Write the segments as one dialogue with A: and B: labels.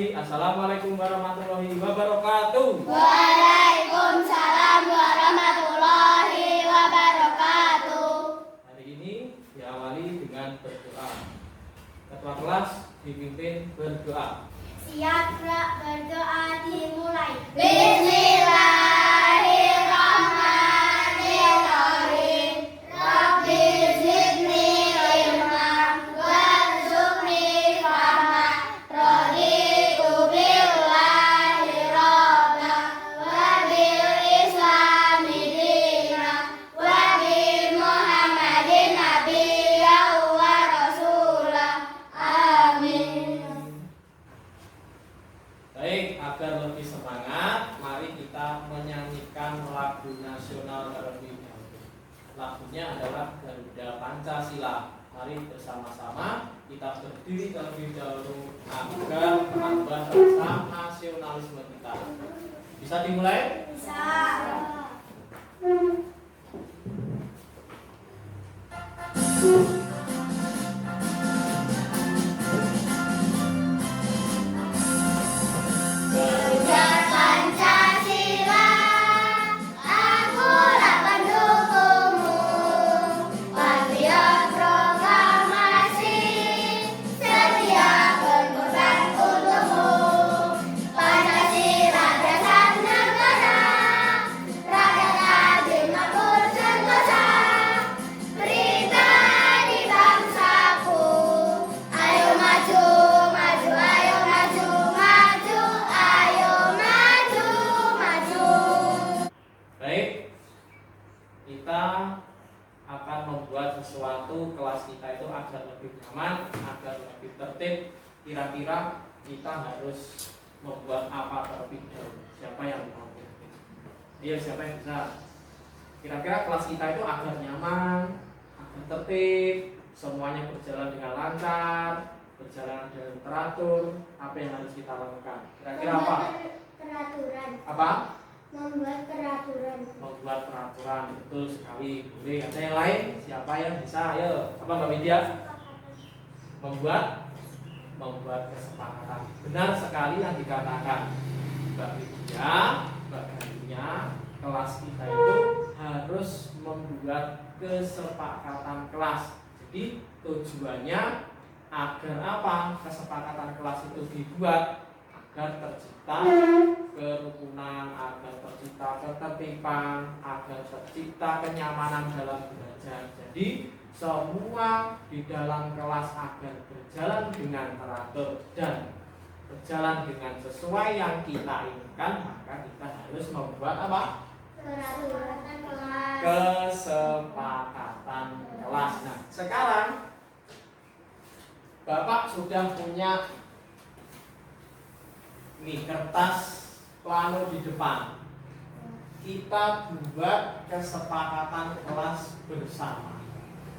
A: lagi. Assalamualaikum warahmatullahi wabarakatuh.
B: Waalaikumsalam warahmatullahi wabarakatuh.
A: Hari ini diawali dengan berdoa. Ketua kelas dipimpin berdoa.
B: Siap, berdoa dimulai. Bismillahirrahmanirrahim. Rabbi zidni ilman warzuqni fahma. Raditu billahi rabba wa bil islami dina wa bi Muhammadin nabiyyan wa rasulah. Amin.
A: Baik, agar lebih semangat, mari kita menyanyikan lagu nasional terlebih dahulu. Lagunya adalah Garuda Pancasila. Mari bersama-sama kita berdiri terlebih dahulu agar menambah rasa nasionalisme kita. Bisa dimulai?
B: Bisa. Kejar Pancasila, akulah pendukungmu. Patriot proklamasi, setia berkorban untukmu. Pancasila dasar negara, rakyat adil makmur sentosa. Pribadi bangsaku, ayo maju, maju, ayo maju, maju, ayo maju, maju.
A: Baik, kita akan membuat sesuatu kelas kita itu agar lebih nyaman, agar lebih tertib. Kira-kira kita harus membuat apa terlebih dahulu? Siapa yang mau? Iya, siapa yang bisa? Kira-kira kelas kita itu agar nyaman, agar tertib, semuanya berjalan dengan lancar, berjalan dengan teratur. Apa yang harus kita lakukan? Kira-kira apa?
B: Peraturan.
A: Apa?
B: Membuat peraturan.
A: Membuat peraturan. Betul sekali. Boleh. Ada yang lain? Siapa yang bisa? Ayo. Apa Mbak Widya? Membuat kesepakatan. Benar sekali yang dikatakan Mbak Widya, Mbak Galunya. Kelas kita itu harus membuat kesepakatan kelas. Jadi tujuannya agar apa? Kesepakatan kelas itu dibuat agar tercipta kerukunan, agar tercipta ketertiban, agar tercipta kenyamanan dalam belajar. Jadi semua di dalam kelas agar berjalan dengan teratur dan berjalan dengan sesuai yang kita inginkan, maka kita harus membuat apa?
B: Peraturan kelas.
A: Kesepakatan kelas. Nah, sekarang Bapak sudah punya nih kertas plano di depan. Kita buat kesepakatan kelas bersama.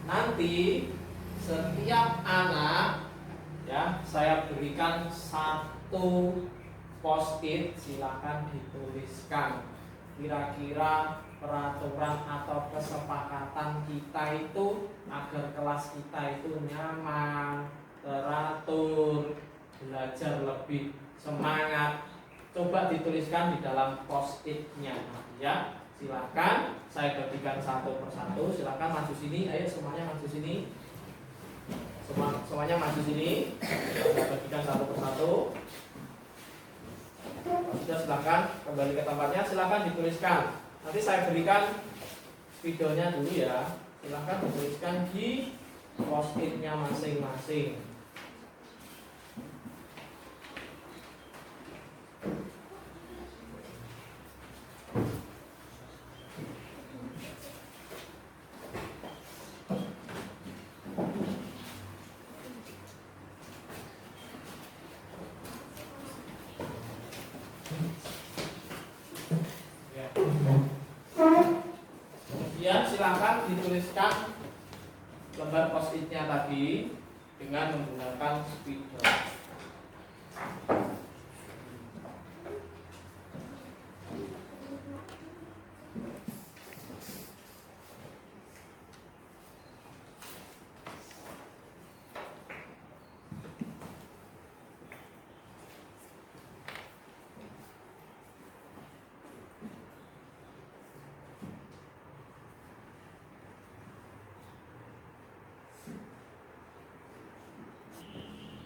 A: Nanti setiap anak, ya, saya berikan satu post-it, silakan dituliskan. Kira-kira peraturan atau kesepakatan kita itu agar kelas kita itu nyaman, teratur, belajar lebih semangat. Coba dituliskan di dalam post-it-nya, ya. Silakan, saya bagikan satu persatu. Silakan maju sini, ayo semuanya maju sini. Semuanya maju sini. Saya bagikan satu persatu. Sudah, silakan kembali ke tempatnya. Silakan dituliskan. Nanti saya berikan videonya dulu ya. Silakan dituliskan di post-it-nya masing-masing. Kemudian silakan dituliskan lembar post-it-nya tadi dengan menggunakan spidol.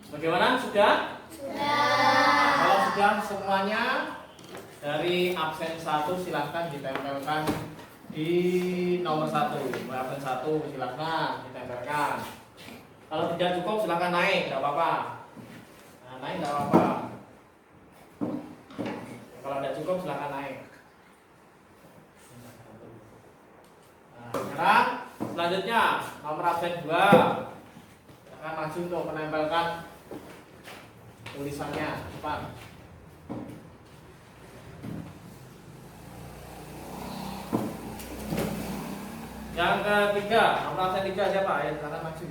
A: Bagaimana? Sudah?
B: Sudah.
A: Kalau sudah semuanya, dari absen 1 silahkan ditempelkan di nomor 1. Absen 1 silahkan ditempelkan. Kalau tidak cukup silahkan naik, tidak apa-apa. Nah, naik tidak apa-apa. Kalau tidak cukup silahkan naik. Nah, sekarang selanjutnya nomor absen 2 akan maju untuk menempelkan tulisannya. Cepat. Yang ketiga, nomor absen 3 siapa? Ayo silakan maju.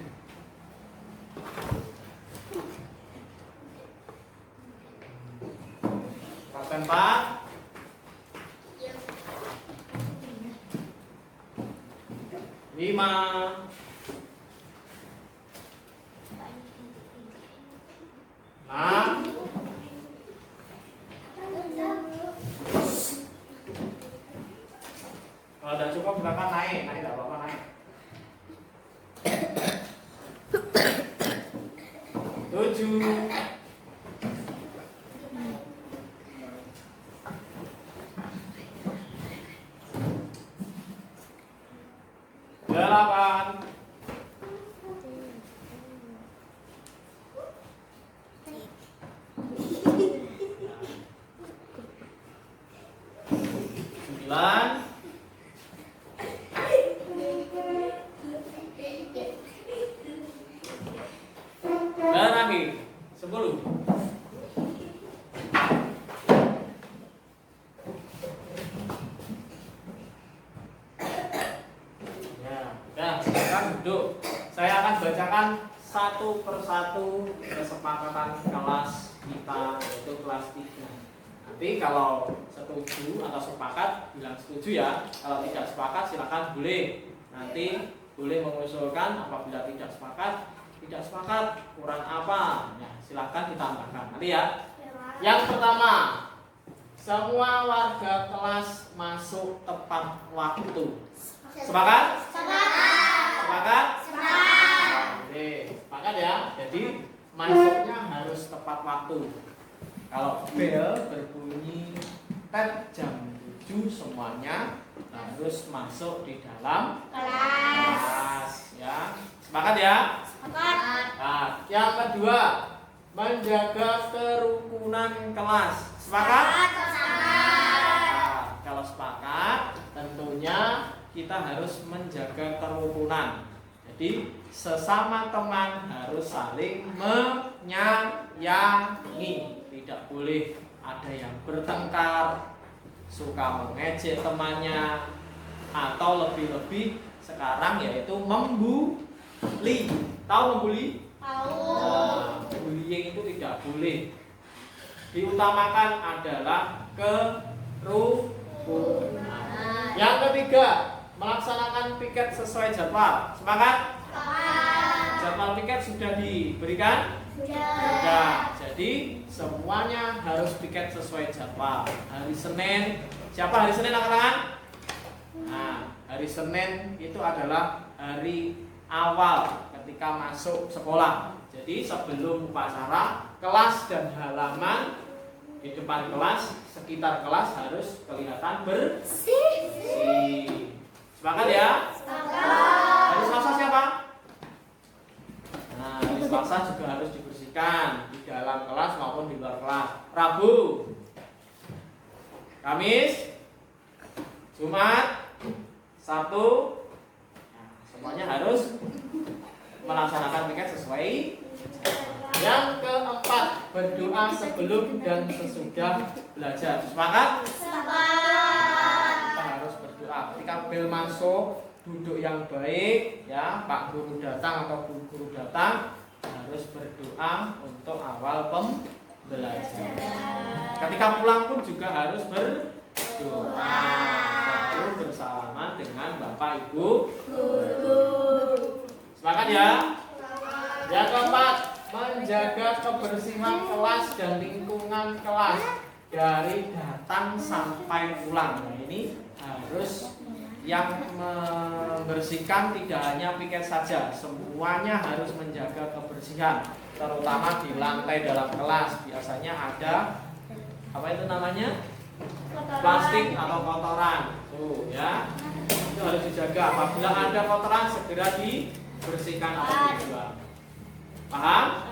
A: Absen 4. Lima. Enam. Kalau tidak cukup silakan naik, tidak apa-apa naik. 7. 8. 9. Dan akhir 10. Ya, sekarang duduk. Saya akan bacakan satu persatu kesepakatan kelas kita, yaitu kelas 3. Nanti kalau setuju atau sepakat bilang setuju ya. Kalau tidak sepakat silakan boleh. Nanti boleh mengusulkan. Apabila tidak sepakat kurang apa, ya, silakan ditambahkan nanti ya. Yang pertama, semua warga kelas masuk tepat waktu. Sepakat? Sepakat? Oke, sepakat ya. Jadi masuknya harus tepat waktu. Kalau bel berbunyi tet jam 7 semuanya harus masuk di dalam kelas ya. Sepakat ya? Nah, yang kedua, menjaga kerukunan kelas. Sepakat? Nah, kalau sepakat, tentunya kita harus menjaga kerukunan. Jadi sesama teman harus saling menyayangi. Tidak boleh ada yang bertengkar, suka mengejek temannya, atau lebih-lebih sekarang yaitu membuli. Tahu membuli? Nah, bullying itu tidak boleh. Diutamakan adalah kerukunan. Yang ketiga, melaksanakan piket sesuai jadwal. Sepakat? Jadwal piket sudah diberikan? Sudah. Jadi semuanya harus piket sesuai jadwal. Hari Senin, siapa hari Senin angkat tangan? Nah, hari Senin itu adalah hari awal ketika masuk sekolah. Jadi sebelum upacara, kelas dan halaman di depan kelas, sekitar kelas harus kelihatan bersih. Sepakat ya? Hari Selasa siapa? Nah, hari Selasa juga harus dibersihkan di dalam kelas maupun di luar kelas. Rabu, Kamis, Jumat, Sabtu, nah, semuanya harus melaksanakan piket sesuai. Yang keempat, berdoa sebelum dan sesudah belajar. Sepakat? Kita harus berdoa. Ketika bel masuk, duduk yang baik, ya, Pak Guru datang atau Bu Guru datang, harus berdoa untuk awal pembelajaran. Ketika pulang pun juga harus berdoa, lalu bersalaman dengan Bapak Ibu guru. Sepakat ya? Yang keempat, menjaga kebersihan kelas dan lingkungan kelas dari datang sampai pulang. Nah, ini harus yang membersihkan tidak hanya piket saja, semuanya harus menjaga kebersihan. terutama di lantai dalam kelas biasanya ada apa itu namanya, plastik atau kotoran tuh ya, itu harus dijaga. Apabila ada kotoran segera dibersihkan atau dibuang. Paham?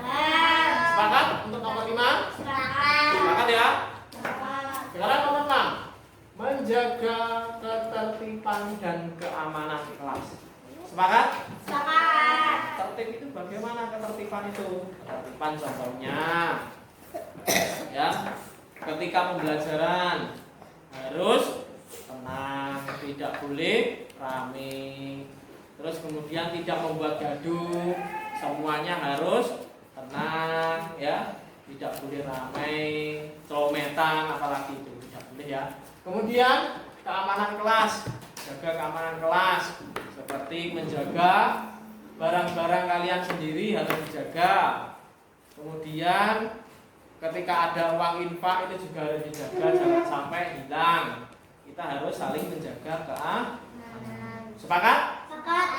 A: Sepakat untuk nomor 5? Sepakat ya? Sekarang nomor 6, menjaga ketertiban dan keamanan kelas. Sepakat? Tertib itu bagaimana ketertiban itu? Ketertiban contohnya ya, ketika pembelajaran harus tenang, tidak boleh rame. Terus kemudian tidak membuat gaduh, semuanya harus tenang ya, tidak boleh ramai, celometan apalagi itu tidak boleh ya. Kemudian keamanan kelas, jaga keamanan kelas seperti menjaga barang-barang kalian sendiri harus dijaga. Kemudian ketika ada uang infak itu juga harus dijaga, jangan sampai hilang. Kita harus saling menjaga keamanan. Sepakat?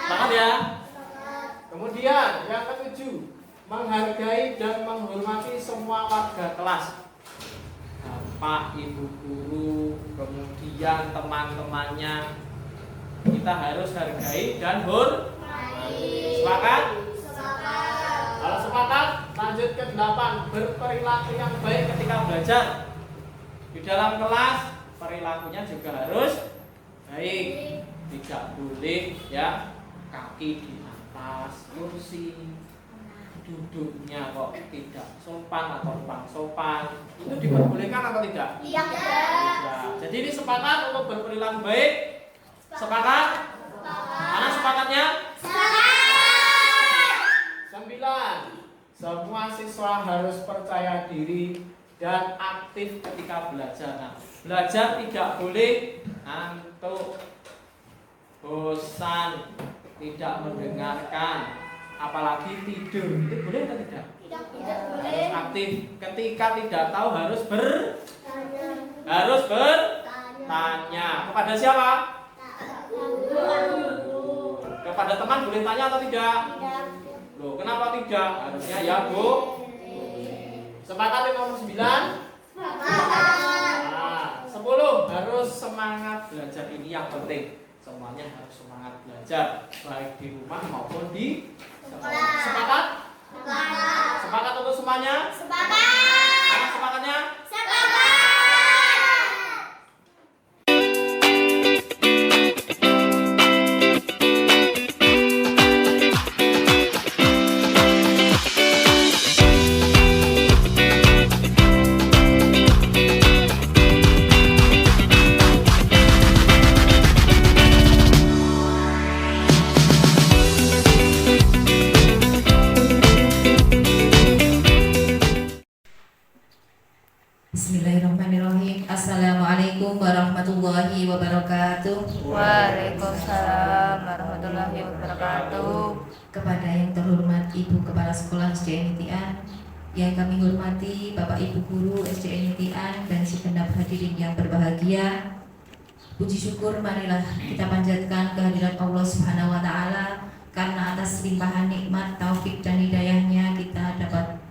A: Sepakat ya? Kemudian yang ke-7, menghargai dan menghormati semua warga kelas. Bapak, ibu guru, kemudian teman-temannya, kita harus hargai dan hormati. Sepakat? Kalau sepakat, lanjut ke 8, berperilaku yang baik ketika belajar. Di dalam kelas perilakunya juga harus baik, tidak boleh ya kaki di atas kursi, duduknya kok tidak sopan atau kurang sopan, itu diperbolehkan atau tidak?
B: Iya.
A: Jadi ini sepakat untuk berperilaku baik. Sepakat? Mana sepakatnya? 9, semua siswa harus percaya diri dan aktif ketika belajar. Nah, belajar tidak boleh ngantuk, bosan, tidak mendengarkan, apalagi tidur. Itu boleh atau tidak?
B: Tidak boleh.
A: Harus aktif. Ketika tidak tahu harus bertanya. Kepada siapa? Kepada teman boleh tanya atau tidak? Loh, kenapa tidak? Harusnya ya, Bu. Sepakat yang nomor 9? Nah, 10, harus semangat belajar. Ini yang penting. Semuanya harus semangat belajar, baik di rumah maupun di sekolah. Sepakat? Sepakat untuk semuanya? Mana sepakatnya?
C: Bismillahirrahmanirrahim. Assalamualaikum warahmatullahi wabarakatuh.
D: Waalaikumsalam warahmatullahi wabarakatuh.
C: Kepada yang terhormat Ibu Kepala Sekolah SDN Nitian, yang kami hormati Bapak Ibu Guru SDN Nitian dan segenap hadirin yang berbahagia, puji syukur marilah kita panjatkan kehadirat Allah Subhanahu wa Ta'ala, karena atas limpahan nikmat, taufik dan hidayahnya kita dapat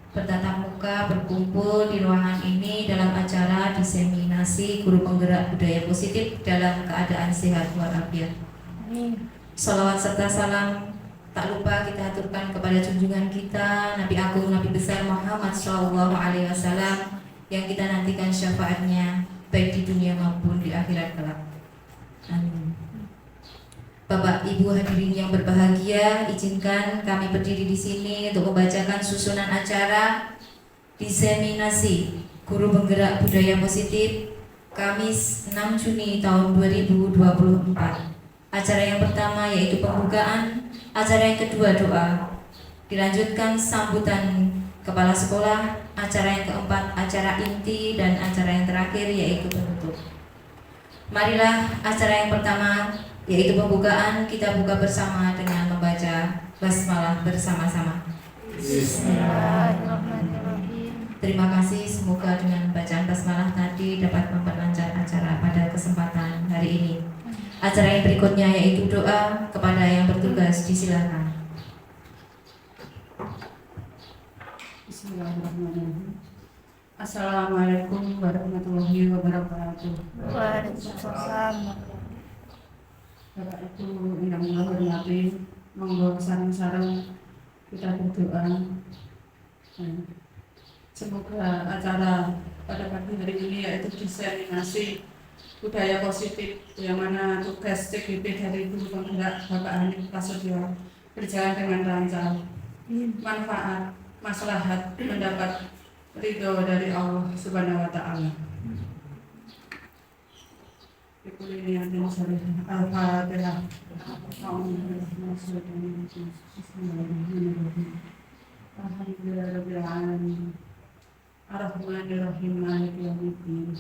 C: bertatap muka berkumpul di ruangan ini dalam acara diseminasi guru penggerak budaya positif dalam keadaan sehat walafiat. Salawat serta salam tak lupa kita aturkan kepada junjungan kita Nabi Agung Nabi Besar Muhammad SAW yang kita nantikan syafaatnya baik di dunia maupun di akhirat kelak. Amin. Bapak Ibu hadirin yang berbahagia, izinkan kami berdiri di sini untuk membacakan susunan acara diseminasi guru penggerak budaya positif Kamis 6 Juni tahun 2024. Acara yang pertama yaitu pembukaan, acara yang kedua doa, dilanjutkan sambutan kepala sekolah, acara yang keempat acara inti, dan acara yang terakhir yaitu penutup. Marilah acara yang pertama yaitu pembukaan kita buka bersama dengan membaca basmalah bersama-sama.
D: Bismillahirrahmanirrahim.
C: Terima kasih, semoga dengan bacaan basmalah tadi dapat memperlancar acara pada kesempatan hari ini. Acara yang berikutnya yaitu doa, kepada yang bertugas disilakan.
E: Bismillahirrahmanirrahim. Assalamualaikum warahmatullahi wabarakatuh.
D: Waalaikumsalam.
E: Bapak Ibu yang kami hormati, monggo sareng-sareng kita berdoa. Semoga acara pada pagi hari ini yaitu diseminasi budaya positif yang mana tugas CGP dari Guru Penggerak Bapak Hanif Prasetyo berjalan dengan lancar, manfaat, maslahat, mendapat ridho dari Allah Subhanahu wa Ta'ala. Al-Fatihah. Alhamdulillahirabbil alamin. Ar-Rahmanir-Rahim. Maliki yaumiddin.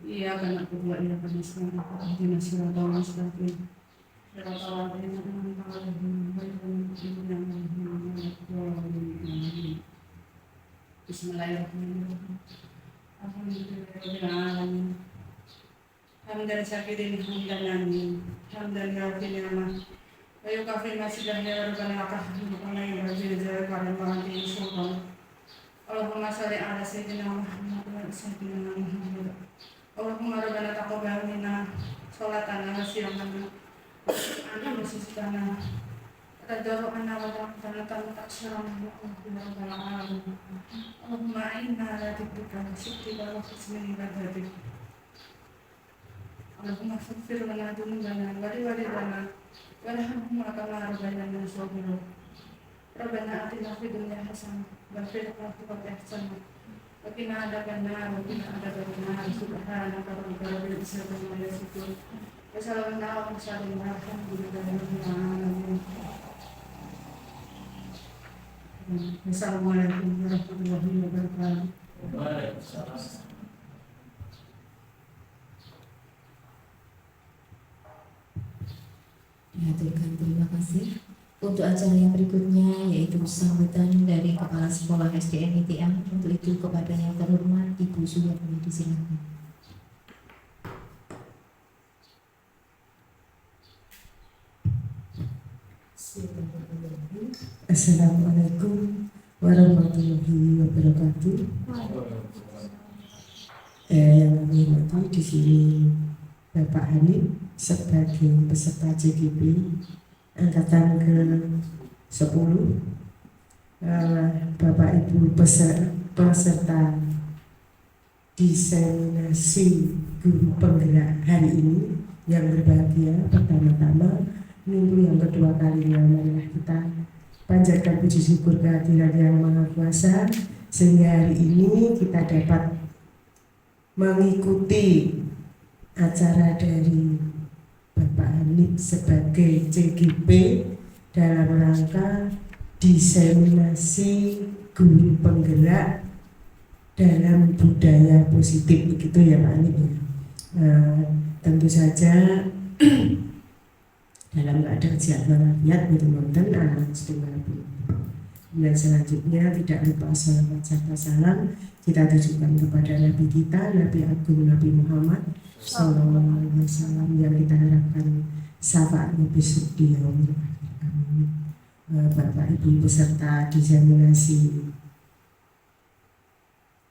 E: Iyyaka na'budu wa iyyaka nasta'in. Ihdinas siratal mustaqim. Shiratal ladzina an'amta 'alaihim ghairil maghdubi 'alaihim. Bismillahirrahmanirrahim. Alhamdulillahirabbil alamin. Hamdan syakirin hamdan namin. Hamdan yakin ni'mah. Wa yukafi masidah ya rabbana lakah hamdana ya rabbil jalali wal ikram sultan. Allahumma shalli ala sayyidina Muhammad wa sayyidina Muhammad. Allahumma rabbana taqabbal minna sholatana wa siyamana. Amin wasistana. Tadarru'ana wa taqabbal taksirana ya rabbal alamin. Allahumma inna ala dzikrika wa syukrika wa husni ibadatik. Allahumma ighfir lana dzunubana wa liwalidayna warhamhuma kama rabbayana shaghira. Rabbana atina fid dunya hasanah wa fil akhirati hasanah wa qina adzabannar wa qina adzabannar. Subhanaka rabbil izzati amma yasifun wa salamun ala mursalin walhamdulillahi rabbil alamin. Assalamualaikum warahmatullahi wabarakatuh.
A: Waalaikumsalam.
C: Dihaturkan terima kasih. Untuk acara yang berikutnya yaitu sambutan dari Kepala Sekolah SDN Itian. Untuk itu kepada yang terhormat Ibu Suyatmi disilakan.
F: Assalamualaikum warahmatullahi wabarakatuh. Yang kami hormati di sini Bapak Hanif sebagai peserta CGP angkatan ke-10, Bapak Ibu peserta diseminasi guru penggerak hari ini yang berbahagia. Pertama-tama minggu yang kedua kalinya marilah kita panjatkan puji syukur kehadiran Yang Maha Kuasa sehingga hari ini kita dapat mengikuti acara dari Bapak Hanif sebagai CGP dalam rangka diseminasi guru penggerak dalam budaya positif, begitu ya Pak Hanif ya. Tentu saja dalam keadaan sehat walafiat mudah-mudahan anak setunggal. Dan selanjutnya tidak lupa salawat serta salam kita tujukan kepada Nabi kita, Nabi Agung Nabi Muhammad Sallallahu Alaihi Wasallam yang kita harapkan syafaatnya besok di yaumil akhir. Amin. Bapak Ibu peserta diseminasi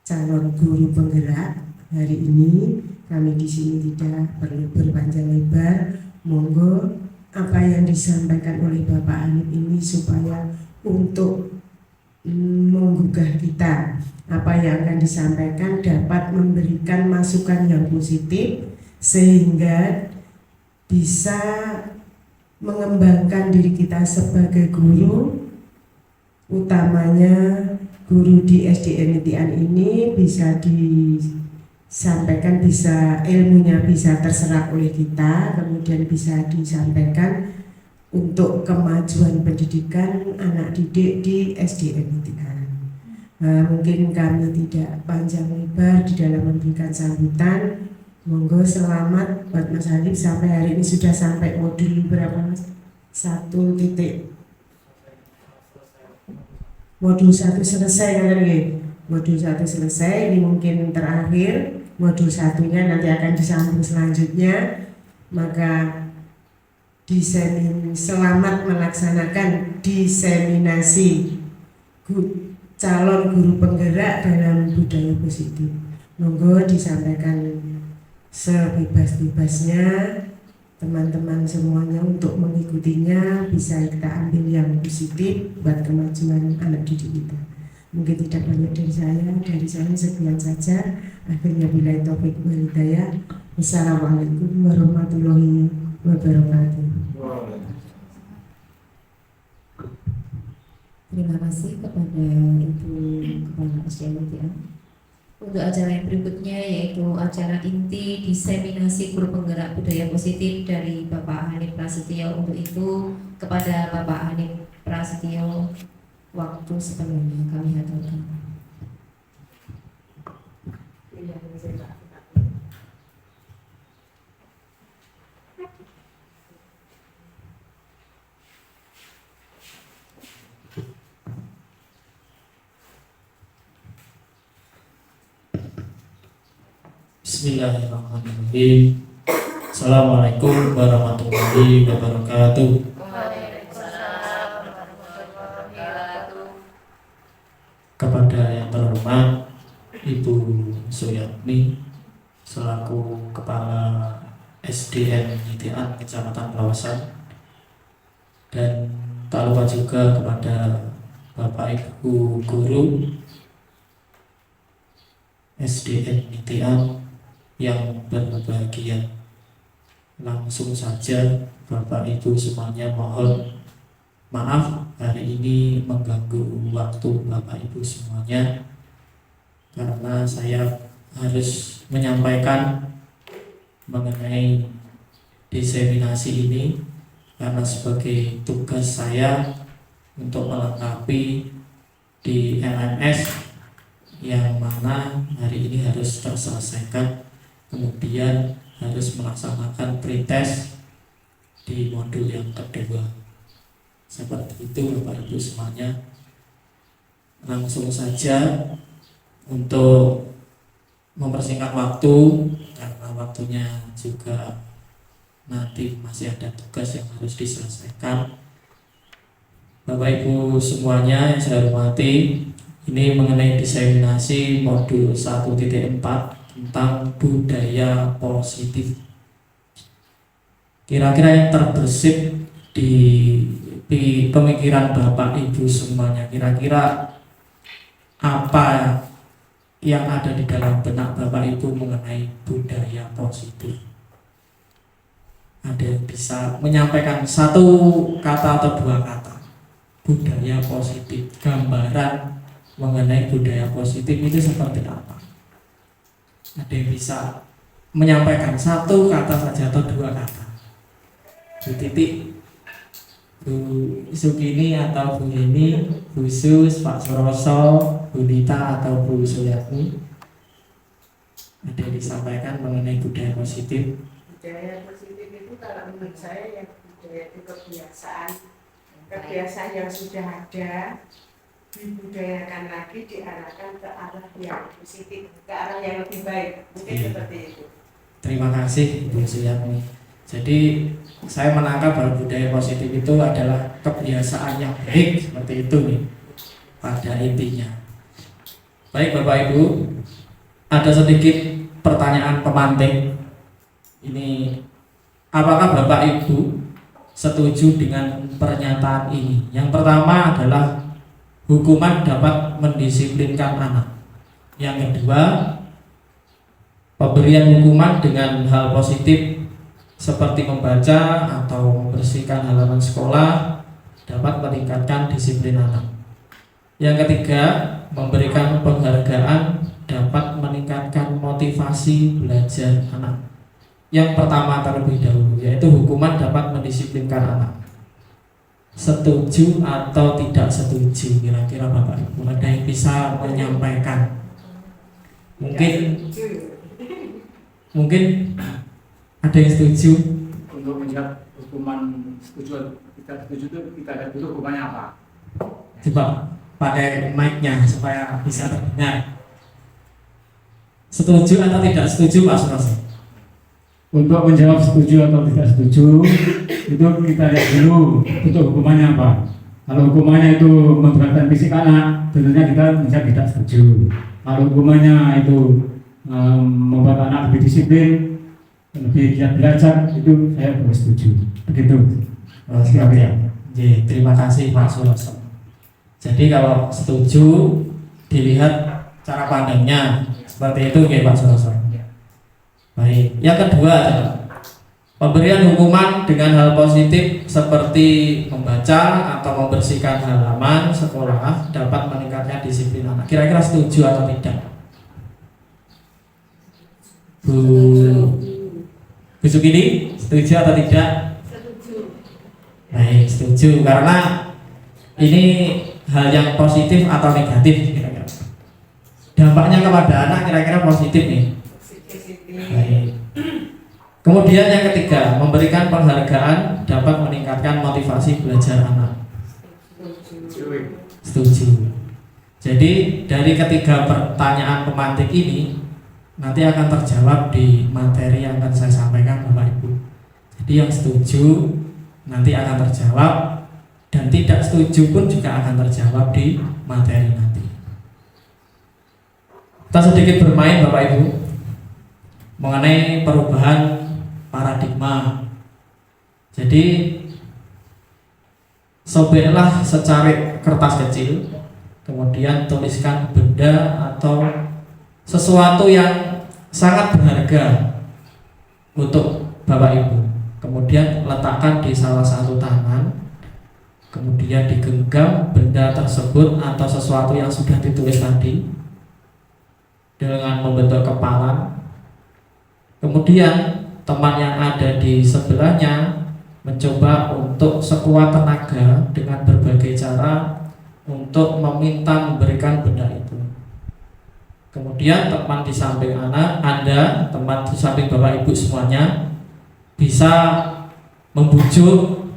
F: calon guru penggerak hari ini, kami di sini tidak perlu berpanjang lebar. Monggo apa yang disampaikan oleh Bapak Hanif ini supaya untuk menggugah kita, apa yang akan disampaikan dapat memberikan masukan yang positif sehingga bisa mengembangkan diri kita sebagai guru, utamanya guru di SDN Itian ini bisa disampaikan, bisa ilmunya bisa terserap oleh kita, kemudian bisa disampaikan untuk kemajuan pendidikan anak didik di SDN Itian. Mungkin kami tidak panjang lebar di dalam memberikan sambutan. Monggo selamat buat Mas Hanif sampai hari ini sudah sampai modul berapa Mas? Modul 1 selesai kan ya? Modul 1 selesai, ini mungkin terakhir. Modul 1-nya nanti akan disambung selanjutnya. Maka selamat melaksanakan diseminasi calon guru penggerak dalam budaya positif. Monggo disampaikan sebebas-bebasnya teman-teman semuanya untuk mengikutinya, bisa kita ambil yang positif buat kemajuan anak didik kita. Mungkin tidak banyak dari saya sekian saja. Akhirnya billahi taufik wal hidayah. Wassalamualaikum warahmatullahi wabarakatuh.
C: Terima kasih kepada Ibu Kepala SDNITA. Untuk acara yang berikutnya yaitu acara inti diseminasi guru penggerak budaya positif dari Bapak Hanif Prasetyo. Untuk itu kepada Bapak Hanif Prasetyo waktu sepenuhnya kami haturkan.
G: Bismillahirrahmanirrahim. Assalamualaikum warahmatullahi wabarakatuh. Kepada yang terhormat Ibu Suyatmi selaku Kepala SDN Nitian Kecamatan Lawasan, dan tak lupa juga kepada Bapak Ibu Guru SDN Nitian yang berbahagia. Langsung saja Bapak Ibu semuanya mohon maaf hari ini mengganggu waktu Bapak Ibu semuanya, karena saya harus menyampaikan mengenai diseminasi ini karena sebagai tugas saya untuk melengkapi di LMS yang mana hari ini harus terselesaikan, kemudian harus melaksanakan pretest di modul yang kedua. Seperti itu Bapak Ibu semuanya. Langsung saja untuk mempersingkat waktu, karena waktunya juga nanti masih ada tugas yang harus diselesaikan. Bapak Ibu semuanya yang saya hormati, ini mengenai diseminasi modul 1.4 tentang budaya positif. Kira-kira yang terbersit di pemikiran Bapak Ibu semuanya, kira-kira apa yang ada di dalam benak Bapak Ibu mengenai budaya positif? Ada yang bisa menyampaikan satu kata atau dua kata? Budaya positif, gambaran mengenai budaya positif itu seperti apa? Ada yang bisa menyampaikan satu kata saja atau dua kata? Bu Titik, Bu Sukini atau Bu Yeni, Bu Sus, Pak Suroso, Bu Nita atau Bu Suyatmi, ada yang disampaikan mengenai budaya positif?
F: Budaya positif itu kalau menurut saya ya budaya itu kebiasaan yang sudah ada, dibudayakan lagi, diarahkan ke arah yang positif, ke arah yang lebih baik, mungkin seperti itu.
G: Terima kasih Bu Suyatmi. Jadi saya menangkap bahwa budaya positif itu adalah kebiasaan yang baik, seperti itu nih pada intinya. Baik Bapak Ibu, ada sedikit pertanyaan pemantik. Ini, apakah Bapak Ibu setuju dengan pernyataan ini? Yang pertama adalah hukuman dapat mendisiplinkan anak. Yang kedua, pemberian hukuman dengan hal positif seperti membaca atau membersihkan halaman sekolah dapat meningkatkan disiplin anak. Yang ketiga, memberikan penghargaan dapat meningkatkan motivasi belajar anak. Yang pertama terlebih dahulu, yaitu hukuman dapat mendisiplinkan anak. Setuju atau tidak setuju? Kira-kira Bapak Ibu ada yang bisa menyampaikan? Mungkin ada yang setuju?
H: Untuk menjawab hukuman setuju atau tidak setuju itu kita lihat dulu hukumannya apa.
G: Coba pakai mic-nya supaya bisa terdengar. Setuju atau tidak setuju Pak Suroso?
H: Untuk menjawab setuju atau tidak setuju itu kita lihat dulu untuk hukumannya apa. Kalau hukumannya itu memberatkan fisik anak, tentunya kita tidak setuju. Kalau hukumannya itu membuat anak lebih disiplin, lebih giat belajar, itu saya boleh setuju. Begitu.
G: Oke. Terima kasih Pak Suroso. Jadi kalau setuju dilihat cara pandangnya seperti itu ya Pak Suroso. Baik. Yang kedua, pemberian hukuman dengan hal positif seperti membaca atau membersihkan halaman sekolah dapat meningkatkan disiplin anak. Kira-kira setuju atau tidak? Bu Sukini, setuju atau tidak?
E: Setuju.
G: Baik, setuju karena ini hal yang positif atau negatif kira-kira. Dampaknya kepada anak kira-kira positif nih. Baik. Kemudian yang ketiga, memberikan penghargaan dapat meningkatkan motivasi belajar anak. Setuju. Jadi dari ketiga pertanyaan pemantik ini nanti akan terjawab di materi yang akan saya sampaikan Bapak Ibu. Jadi yang setuju nanti akan terjawab dan tidak setuju pun juga akan terjawab di materi nanti. Kita sedikit bermain Bapak Ibu mengenai perubahan paradigma. Jadi sobeklah secari kertas kecil, kemudian tuliskan benda atau sesuatu yang sangat berharga untuk Bapak Ibu. Kemudian letakkan di salah satu tangan, kemudian digenggam benda tersebut atau sesuatu yang sudah ditulis tadi dengan membentuk kepala. Kemudian teman yang ada di sebelahnya mencoba untuk sekuat tenaga dengan berbagai cara untuk meminta memberikan benda itu. Kemudian teman di samping Anda, teman di samping Bapak Ibu semuanya bisa membujuk,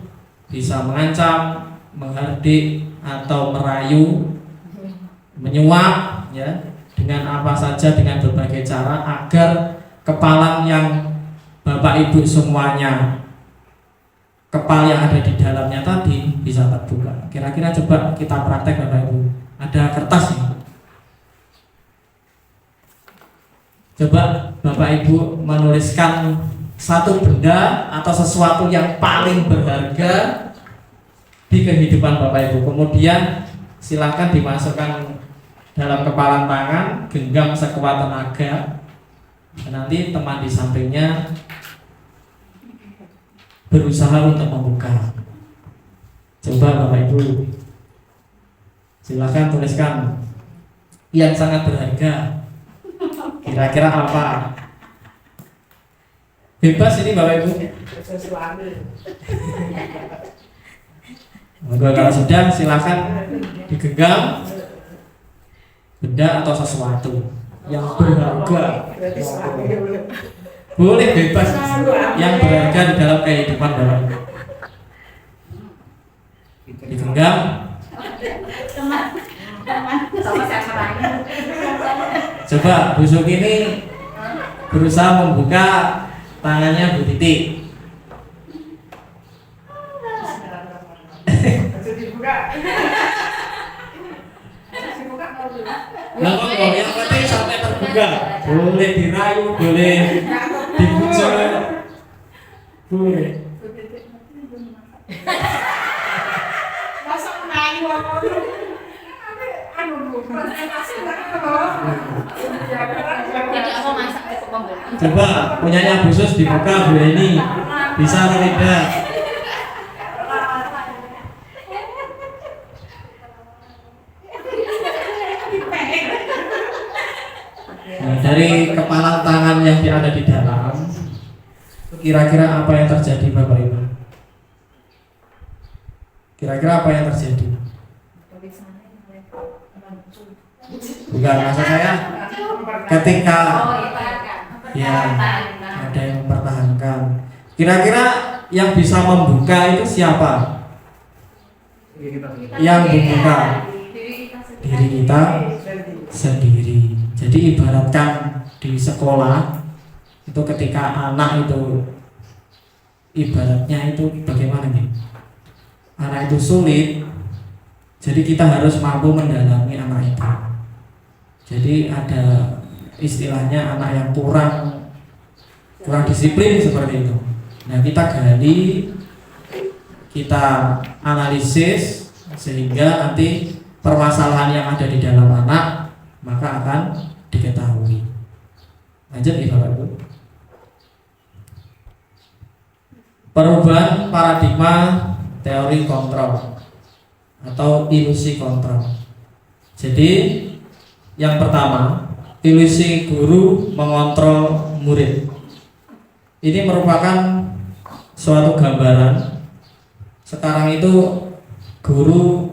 G: bisa mengancam, menghardik atau merayu, menyuap ya, dengan apa saja, dengan berbagai cara agar kepalan yang Bapak Ibu semuanya, kepala yang ada di dalamnya tadi bisa terbuka. Kira-kira coba kita praktek Bapak Ibu. Ada kertas nih. Coba Bapak Ibu menuliskan satu benda atau sesuatu yang paling berharga di kehidupan Bapak Ibu. Kemudian silakan dimasukkan dalam kepalan tangan, genggam sekuat tenaga. Nanti teman di sampingnya berusaha untuk membuka. Coba Bapak Ibu, silakan tuliskan yang sangat berharga. Kira-kira apa? Bebas ini Bapak Ibu. Kalau sudah silakan digenggam benda atau sesuatu yang berharga. Boleh bebas yang berharga di dalam kehidupan Bapak Ibu. Digenggam. Coba Bu Suki ini berusaha membuka tangannya Bu Titi. Yang penting sampai terbuka. Boleh dirayu, boleh dibujuk, boleh.
E: Masa menayu apa?
G: Coba punyanya Bu Sus dibuka Bu Eni, bisa atau tidak? Nah, dari kepala tangan yang ada di dalam, kira-kira apa yang terjadi Bapak Ibu? Kira-kira apa yang terjadi? Bukan, maksud saya ketika ya ada yang mempertahankan. Kira-kira yang bisa membuka itu siapa? Yang membuka diri kita sendiri. Jadi ibaratkan di sekolah itu ketika anak itu ibaratnya itu bagaimana nih? Anak itu sulit Jadi kita harus mampu mendalami anak itu. Jadi ada istilahnya anak yang kurang disiplin seperti itu. Nah, kita gali, kita analisis sehingga nanti permasalahan yang ada di dalam anak maka akan diketahui. Lanjut ya Bapak Ibu. Perubahan paradigma teori kontrol atau ilusi kontrol. Jadi yang pertama, ilusi guru mengontrol murid. Ini merupakan suatu gambaran. Sekarang itu guru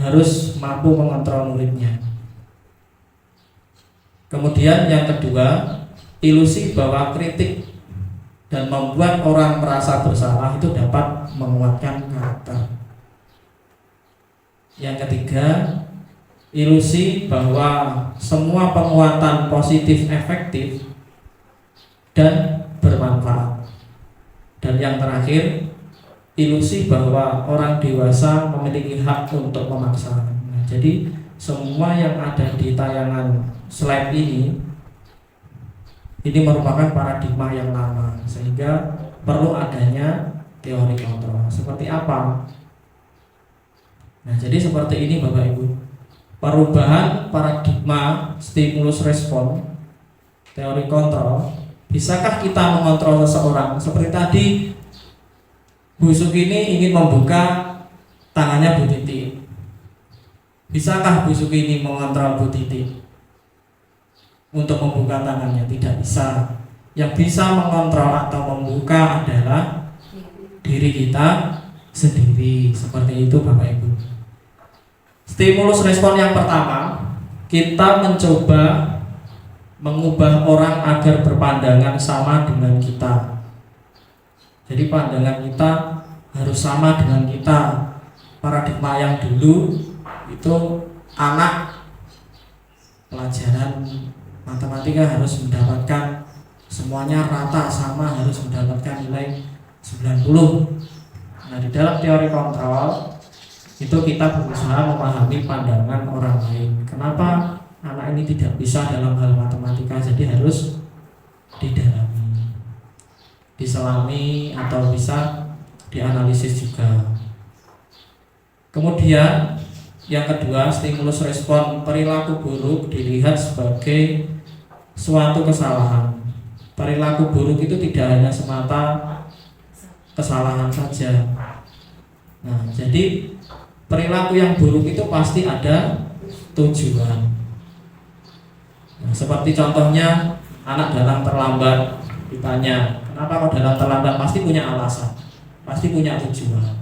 G: harus mampu mengontrol muridnya. Kemudian yang kedua, ilusi bahwa kritik dan membuat orang merasa bersalah itu dapat menguatkan karakter. Yang ketiga, ilusi bahwa semua penguatan positif efektif dan bermanfaat. Dan yang terakhir, ilusi bahwa orang dewasa memiliki hak untuk memaksa. Nah, jadi semua yang ada di tayangan slide ini merupakan paradigma yang lama, sehingga perlu adanya teori kontrol. Seperti apa? Nah, jadi seperti ini Bapak Ibu. Perubahan paradigma stimulus respon teori kontrol. Bisakah kita mengontrol seseorang? Seperti tadi Bu Sukini ingin membuka tangannya Bu Titi. Bisakah Bu Sukini mengontrol Bu Titi untuk membuka tangannya? Tidak bisa. Yang bisa mengontrol atau membuka adalah diri kita sendiri. Seperti itu Bapak Ibu. Stimulus respon yang pertama, kita mencoba mengubah orang agar berpandangan sama dengan kita. Jadi pandangan kita harus sama dengan kita. Paradigma yang dulu itu anak pelajaran matematika harus mendapatkan semuanya rata sama, harus mendapatkan nilai 90. Nah, di dalam teori kontrol itu kita berusaha memahami pandangan orang lain. Kenapa anak ini tidak bisa dalam hal matematika? Jadi harus didalami, diselami, atau bisa dianalisis juga. Kemudian yang kedua, stimulus respon perilaku buruk dilihat sebagai suatu kesalahan. Perilaku buruk itu tidak hanya semata kesalahan saja. Nah, jadi perilaku yang buruk itu pasti ada tujuan. Nah, seperti contohnya anak datang terlambat, ditanya kenapa kau datang terlambat, pasti punya alasan, pasti punya tujuan.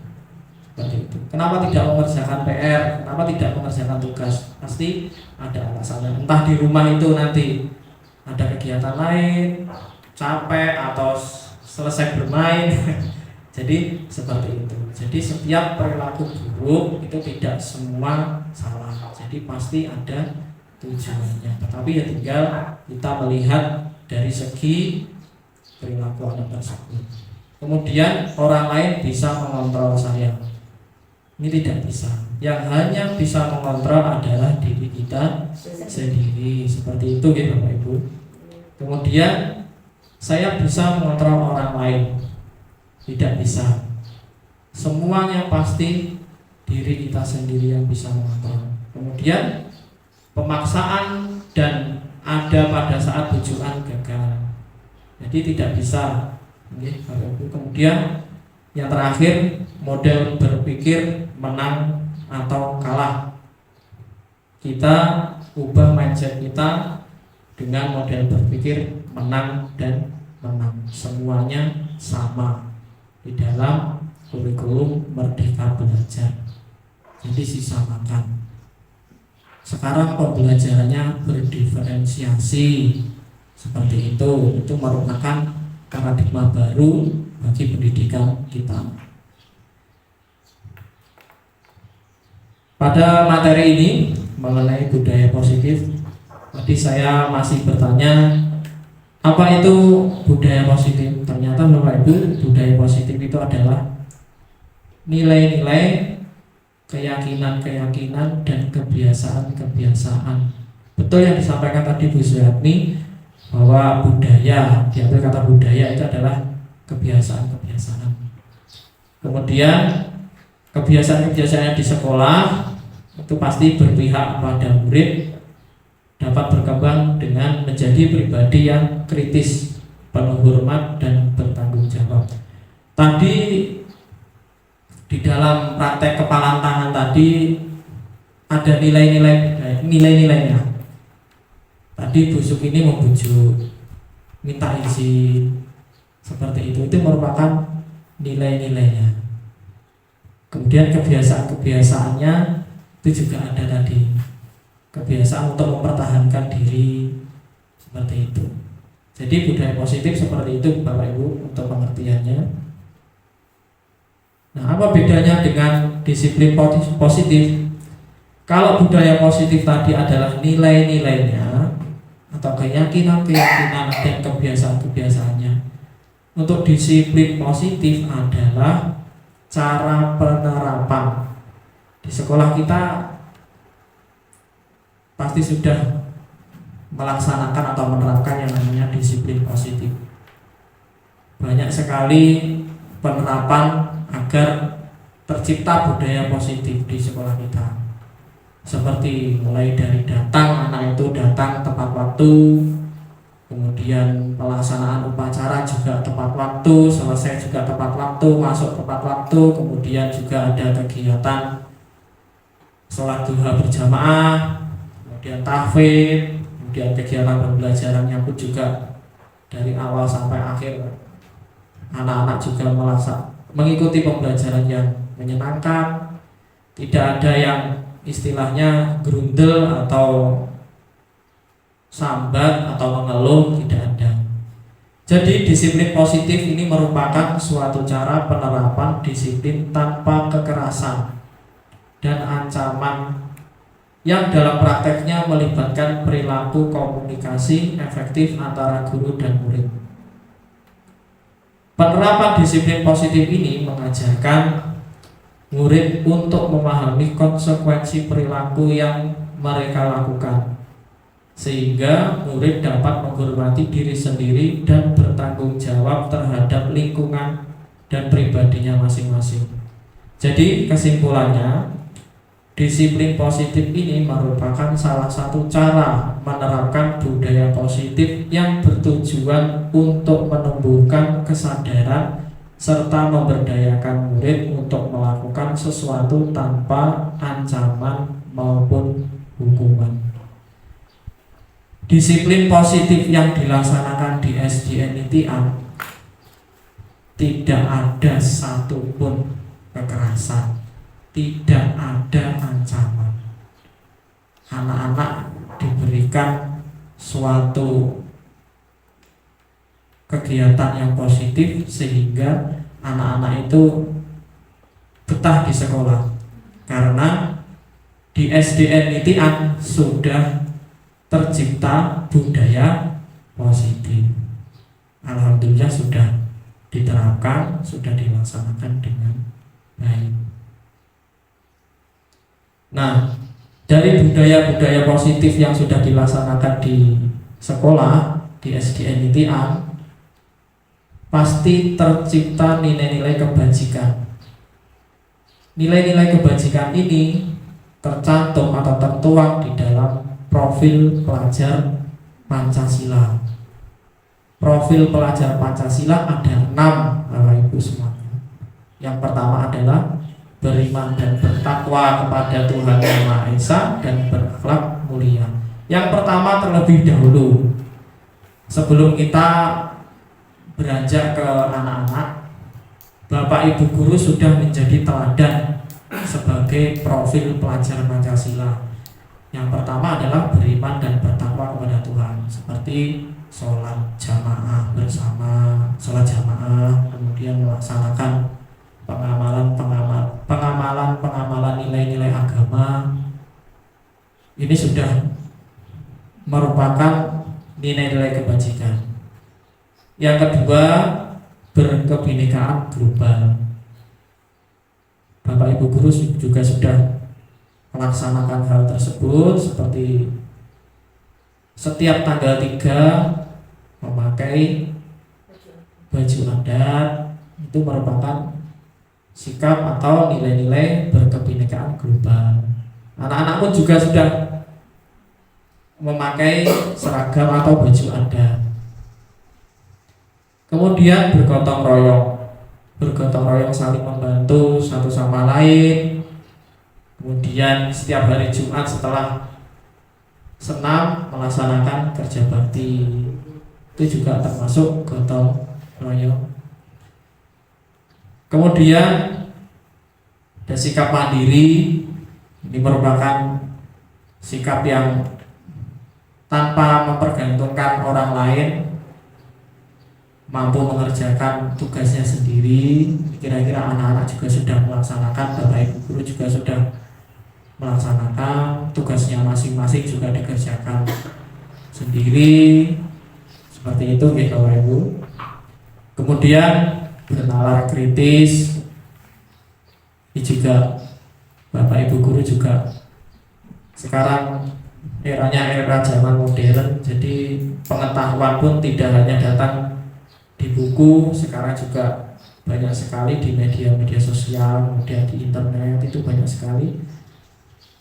G: Seperti itu. Kenapa tidak mengerjakan PR, kenapa tidak mengerjakan tugas, pasti ada alasannya. Entah di rumah itu nanti ada kegiatan lain, capek atau selesai bermain. Jadi seperti itu. Jadi setiap perilaku buruk itu tidak semua salah. Jadi pasti ada tujuannya. Tetapi ya tinggal kita melihat dari segi perilaku anak tersebut. Kemudian orang lain bisa mengontrol saya. Ini tidak bisa. Yang hanya bisa mengontrol adalah diri kita sendiri. Seperti itu ya Bapak Ibu. Kemudian saya bisa mengontrol orang lain. Tidak bisa. Semuanya pasti diri kita sendiri yang bisa mengontrol. Kemudian pemaksaan dan ada pada saat bujukan gagal. Jadi tidak bisa. Kemudian yang terakhir, model berpikir menang atau kalah. Kita ubah mindset kita dengan model berpikir menang dan menang. Semuanya sama di dalam kurikulum Merdeka Belajar. Jadi disamakan. Sekarang pembelajarannya berdiferensiasi seperti itu merupakan paradigma baru bagi pendidikan kita. Pada materi ini mengenai budaya positif, tadi saya masih bertanya apa itu budaya positif. Ternyata Bapak Ibu, budaya positif itu adalah nilai-nilai keyakinan-keyakinan, dan kebiasaan-kebiasaan. Betul yang disampaikan tadi Bu Suratni, bahwa budaya, diambil kata budaya itu adalah kebiasaan-kebiasaan. Kemudian kebiasaan-kebiasaan di sekolah itu pasti berpihak pada murid, dapat berkembang dengan menjadi pribadi yang kritis, penuh hormat, dan bertanggung jawab. Tadi di dalam praktek kepalan tangan tadi ada nilainya. Tadi Bu Sukini membujuk, minta izin, seperti itu merupakan nilai-nilainya. Kemudian kebiasaan-kebiasaannya itu juga ada tadi, kebiasaan untuk mempertahankan diri, seperti itu. Jadi budaya positif seperti itu Bapak Ibu untuk pengertiannya. Nah, apa bedanya dengan disiplin positif? Kalau budaya positif tadi adalah nilai-nilainya atau keyakinan-keyakinan dan kebiasaan-kebiasaannya. Untuk disiplin positif adalah cara penerapan. Di sekolah kita pasti sudah melaksanakan atau menerapkan yang namanya disiplin positif. Banyak sekali penerapan agar tercipta budaya positif di sekolah kita. Seperti mulai dari datang, anak itu datang tepat waktu, kemudian pelaksanaan upacara juga tepat waktu, selesai juga tepat waktu, masuk tepat waktu, kemudian juga ada kegiatan sholat duha berjamaah, kemudian tahfidz, kemudian kegiatan pembelajarannya pun juga dari awal sampai akhir anak-anak juga mengikuti pembelajaran yang menyenangkan, tidak ada yang istilahnya grundel atau sambat atau mengeluh, tidak ada. Jadi disiplin positif ini merupakan suatu cara penerapan disiplin tanpa kekerasan dan ancaman yang dalam prakteknya melibatkan perilaku komunikasi efektif antara guru dan murid. Penerapan disiplin positif ini mengajarkan murid untuk memahami konsekuensi perilaku yang mereka lakukan, sehingga murid dapat menghormati diri sendiri dan bertanggung jawab terhadap lingkungan dan pribadinya masing-masing. Jadi kesimpulannya, disiplin positif ini merupakan salah satu cara menerapkan budaya positif yang bertujuan untuk menumbuhkan kesadaran serta memberdayakan murid untuk melakukan sesuatu tanpa ancaman maupun hukuman. Disiplin positif yang dilaksanakan di SDN Nitian tidak ada satupun kekerasan, tidak ada ancaman. Anak-anak diberikan suatu kegiatan yang positif sehingga anak-anak itu betah di sekolah, karena di SDN Nitian sudah tercipta budaya positif. Alhamdulillah sudah diterapkan, sudah dilaksanakan dengan baik. Nah, dari budaya-budaya positif yang sudah dilaksanakan di sekolah, di SDN Nitian, pasti tercipta nilai-nilai kebajikan. Nilai-nilai kebajikan ini tercantum atau tertuang di dalam profil pelajar Pancasila. Profil pelajar Pancasila ada 6, Bapak Ibu semuanya. Yang pertama adalah beriman dan bertakwa kepada Tuhan Yang Maha Esa dan berakhlak mulia. Yang pertama terlebih dahulu, sebelum kita beranjak ke anak-anak, Bapak Ibu guru sudah menjadi teladan sebagai profil pelajar Pancasila. Yang pertama adalah beriman dan bertakwa kepada Tuhan, seperti sholat jamaah bersama, sholat jamaah, kemudian melaksanakan pengamalan nilai-nilai agama. Ini sudah merupakan nilai-nilai kebajikan. Yang kedua, berkebinekaan global. Bapak Ibu guru juga sudah melaksanakan hal tersebut, seperti setiap tanggal 3 memakai baju adat. Itu merupakan sikap atau nilai-nilai berkebinekaan global. Anak-anak pun juga sudah memakai seragam atau baju adat. Kemudian bergotong royong saling membantu satu sama lain. Kemudian setiap hari Jumat setelah senam melaksanakan kerja bakti, itu juga termasuk gotong royong. Kemudian ada sikap mandiri. Ini merupakan sikap yang tanpa mempergantungkan orang lain, mampu mengerjakan tugasnya sendiri. Kira-kira anak-anak juga sudah melaksanakan, Bapak Ibu guru juga sudah melaksanakan tugasnya masing-masing, juga dikerjakan sendiri. Seperti itu Bapak Ibu. Kemudian bernalar kritis. Ini juga Bapak Ibu guru juga sekarang eranya era zaman modern, jadi pengetahuan pun tidak hanya datang di buku, sekarang juga banyak sekali di media-media sosial, kemudian di internet, itu banyak sekali,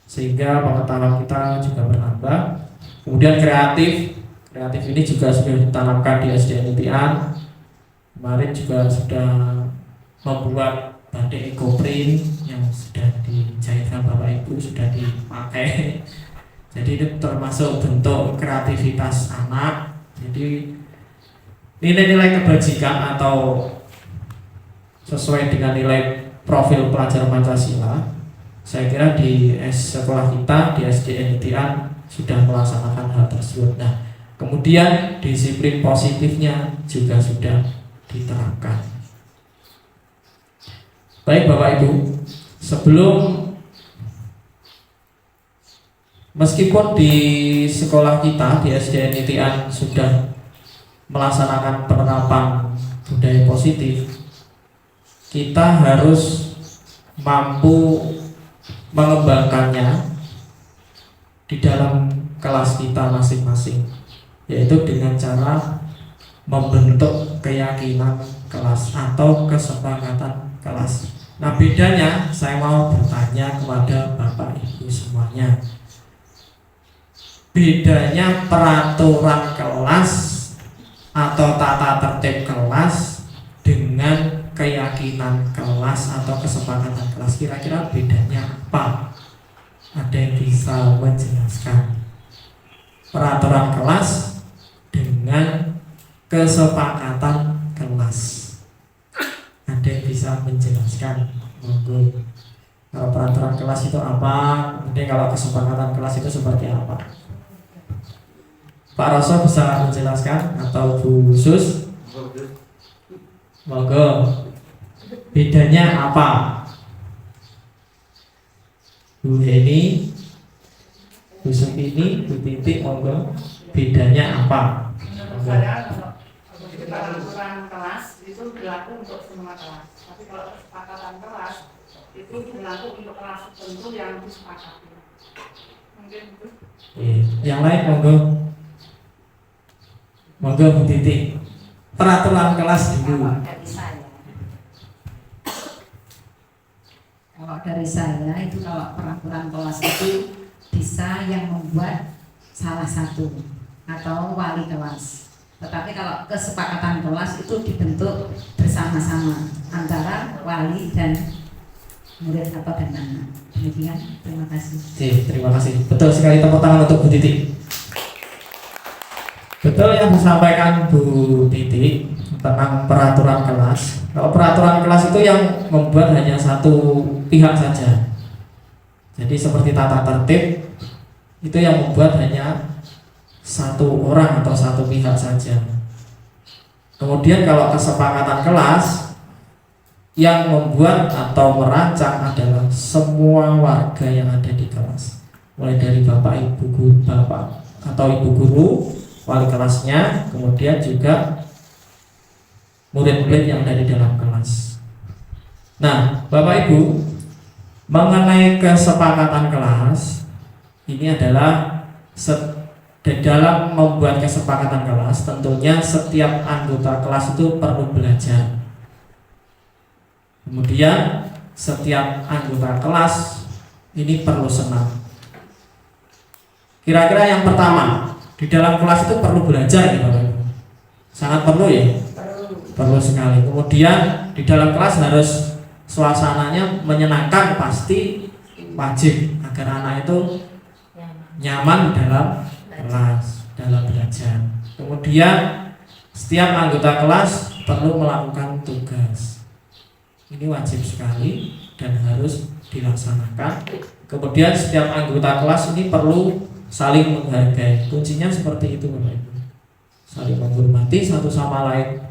G: sehingga pengetahuan kita juga bertambah. Kemudian kreatif ini juga sudah ditanamkan di SDN Nitian. Kemarin juga sudah membuat batik ekoprint yang sudah dijahitkan Bapak Ibu, sudah dipakai. Jadi itu termasuk bentuk kreativitas anak. Jadi nilai-nilai kebajikan atau sesuai dengan nilai profil pelajar Pancasila, saya kira di sekolah kita di SDN Nitian sudah melaksanakan hal tersebut. Nah, kemudian disiplin positifnya juga sudah diterapkan. Baik Bapak Ibu, sebelum meskipun di sekolah kita di SDN Nitian sudah melaksanakan penerapan budaya positif, kita harus mampu mengembangkannya di dalam kelas kita masing-masing, yaitu dengan cara membentuk keyakinan kelas atau kesepakatan kelas. Nah, bedanya saya mau bertanya kepada Bapak Ibu semuanya. Bedanya peraturan kelas atau tata tertib kelas dengan keyakinan kelas atau kesepakatan kelas, kira-kira bedanya apa? Ada yang bisa menjelaskan? Peraturan kelas dengan kesepakatan kelas, ada yang bisa menjelaskan? Monggo. Kalau peraturan kelas itu apa? Kemudian kalau kesepakatan kelas itu seperti apa? Pak Roso bisa menjelaskan atau Bu Sus? Monggo. Bedanya apa? Bu Heni, Bu Sukini, Bu Titi, monggo. Bedanya apa?
E: Menurut saya kalau peraturan kelas itu berlaku untuk semua kelas, tapi kalau kesepakatan kelas itu berlaku untuk kelas tertentu yang disepakati. Mungkin itu.
G: Yang lain monggo. Monggo Bu Titi. Peraturan kelas dulu.
C: Kalau dari saya itu, kalau peraturan kelas itu bisa yang membuat salah satu atau wali kelas. Tetapi kalau kesepakatan kelas itu dibentuk bersama-sama antara wali dan murid atau dan anak. Demikian, terima kasih.
G: Terima kasih. Betul sekali, tepuk tangan untuk Bu Titi. Betul yang disampaikan Bu Titi tentang peraturan kelas. Kalau peraturan kelas itu yang membuat hanya satu pihak saja. Jadi seperti tata tertib itu yang membuat hanya satu orang atau satu pihak saja. Kemudian kalau kesepakatan kelas, yang membuat atau merancang adalah semua warga yang ada di kelas, mulai dari bapak ibu guru, bapak atau ibu guru, wali kelasnya, kemudian juga murid-murid yang ada di dalam kelas. Nah, Bapak Ibu, Mengenai kesepakatan kelas, ini adalah di dalam membuat kesepakatan kelas, tentunya setiap anggota kelas itu perlu belajar. Kemudian setiap anggota kelas ini perlu senang. Kira-kira yang pertama, di dalam kelas itu perlu belajar ya Bapak Ibu. Sangat perlu ya? Perlu sekali. Kemudian di dalam kelas harus suasananya menyenangkan, pasti wajib agar anak itu nyaman dalam kelas, dalam belajar. Kemudian setiap anggota kelas perlu melakukan tugas. Ini wajib sekali dan harus dilaksanakan. Kemudian setiap anggota kelas ini perlu saling menghargai. Kuncinya seperti itu Bapak Ibu. Saling menghormati satu sama lain.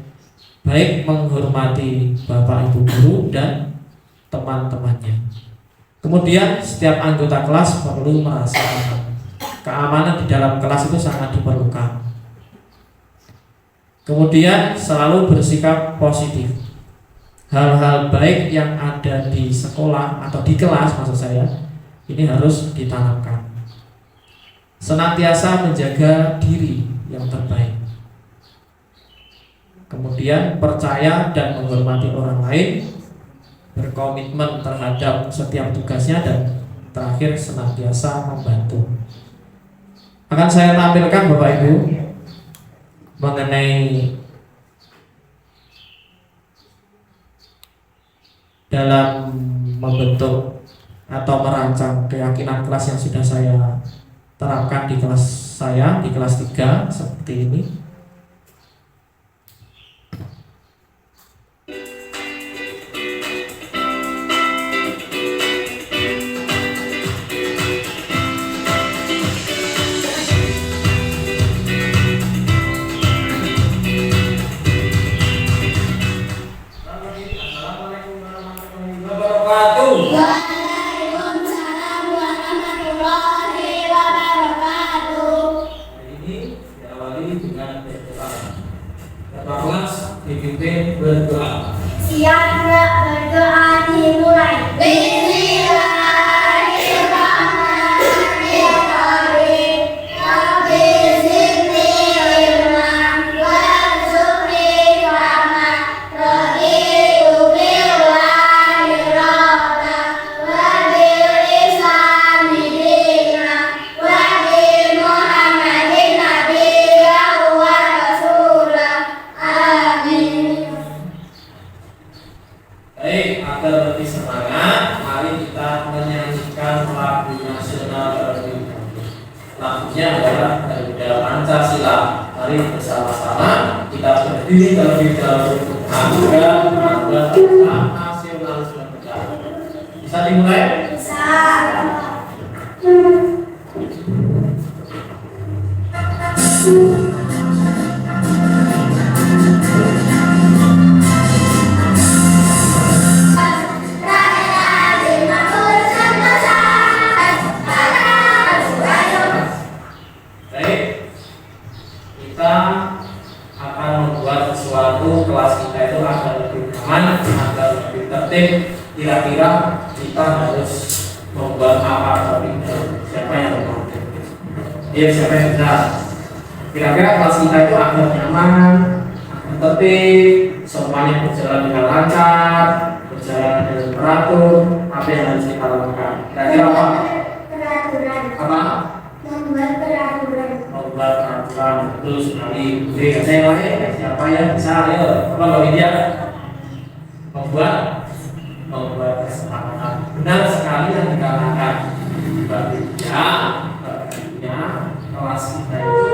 G: Baik menghormati Bapak Ibu guru dan teman-temannya. Kemudian setiap anggota kelas perlu merasa aman. Keamanan di dalam kelas itu sangat diperlukan. Kemudian selalu bersikap positif. Hal-hal baik yang ada di sekolah atau di kelas maksud saya, ini harus ditanamkan. Senantiasa menjaga diri yang terbaik. Kemudian percaya dan menghormati orang lain, berkomitmen terhadap setiap tugasnya, dan terakhir senantiasa membantu. Akan saya tampilkan Bapak Ibu mengenai dalam membentuk atau merancang keyakinan kelas yang sudah saya terapkan di kelas saya, di kelas 3 seperti ini.
B: Waalaikumsalam warahmatullahi wabarakatuh.
A: Ini diawali dengan berdoa. Bapak kelas dipimpin berdoa.
B: Siap berdoa dimulai. Bismillahirrahmanirrahim. Rabbi zidni ilman warzuqni fahman. Raditu billahi rabban wa bil islami dinan wa bi Muhammadin nabiyyan wa rasulan. Amin.
A: Baik, agar lebih semangat, mari kita menyanyikan lagu nasional terlebih dahulu. Lagunya adalah Garuda Pancasila. Mari bersama-sama kita berdiri terlebih dahulu agar membuat nasionalisme kita. Bisa dimulai?
B: Bisa.
A: Baik, kita akan membuat sesuatu kelas kita itu agar lebih aman, agar lebih tertib. Kira-kira kita harus membuat apa terlebih dahulu? Siapa yang mau? Iya, siapa yang bisa? Kira-kira kelas kita itu agar nyaman, agar tertib, semuanya berjalan dengan lancar, berjalan dengan teratur. Apa yang harus kita lakukan? Kira-kira apa?
B: Peraturan.
A: Apa?
B: Membuat peraturan.
A: Membuat peraturan. Betul sekali. Beri kata yang lain. Siapa yang bisa? Ayo, apa Mbak Widya? Membuat kesepakatan. Benar sekali yang dikatakan Mbak Widya. Bagiannya kelas kita itu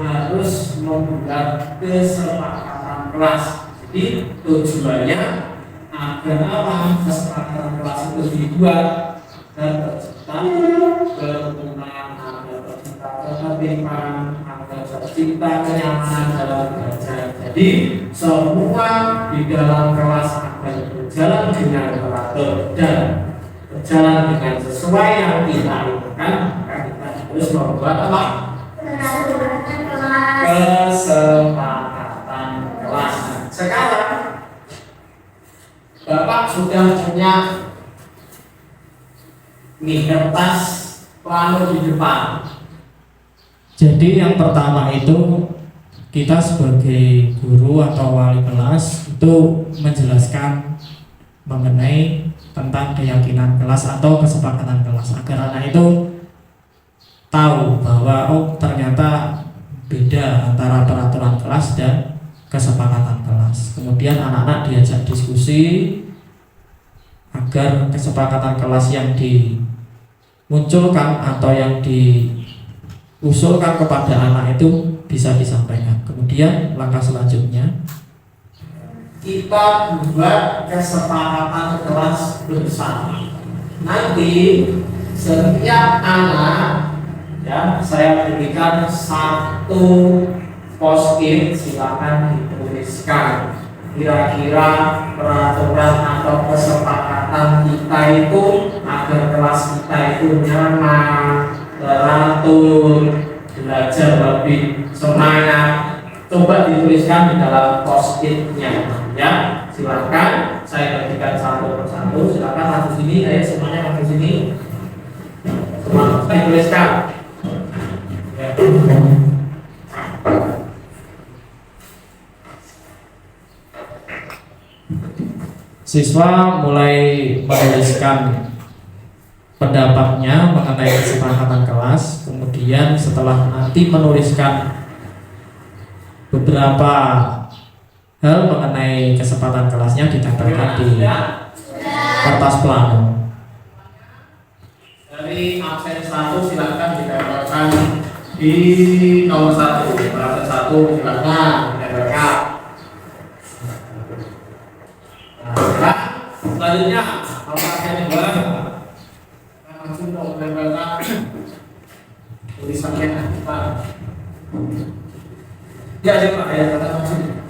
A: harus membuat kesepakatan kelas. Jadi tujuannya agar apa? Kesepakatan kelas itu dibuat dan tercipta kerukunan, agar tercipta ketertiban, agar tercipta kenyamanan dalam belajar. Jadi semua di dalam kelas akan berjalan dengan teratur dan berjalan dengan sesuai yang kita inginkan. Maka kita harus membuat apa?
B: Peraturan kelas.
A: Kesepakatan kelas. Sekarang Bapak sudah punya Ini kertas plano di depan.
G: Jadi yang pertama itu kita sebagai guru atau wali kelas itu menjelaskan mengenai tentang keyakinan kelas atau kesepakatan kelas agar anak itu tahu bahwa oh ternyata beda antara peraturan kelas dan kesepakatan kelas. Kemudian anak-anak diajak diskusi agar kesepakatan kelas yang dimunculkan atau yang diusulkan kepada anak itu bisa disampaikan. Kemudian langkah selanjutnya
A: kita buat kesepakatan kelas bersama. Nanti setiap anak, ya, saya berikan satu post-it, silakan dituliskan kira-kira peraturan atau kesepakatan kita itu agar kelas kita itu nyaman, teratur, belajar lebih semangat. Coba dituliskan di dalam post-it-nya, ya. Silakan saya bagikan satu persatu. Silakan maju sini, ayo semuanya maju sini. Semua dituliskan. Ya.
G: siswa mulai menuliskan pendapatnya mengenai kesepakatan kelas. Kemudian setelah nanti menuliskan beberapa hal mengenai kesepakatan kelasnya ditempelkan di kertas plano.
A: Dari absen 1 silakan ditempelkan di nomor 1. Absen 1 silakan ditempelkan. Nah, selanjutnya nomor absen 2 langsung ditempelkan tulisannya Pak. Ya, Pak, ya, kata langsung.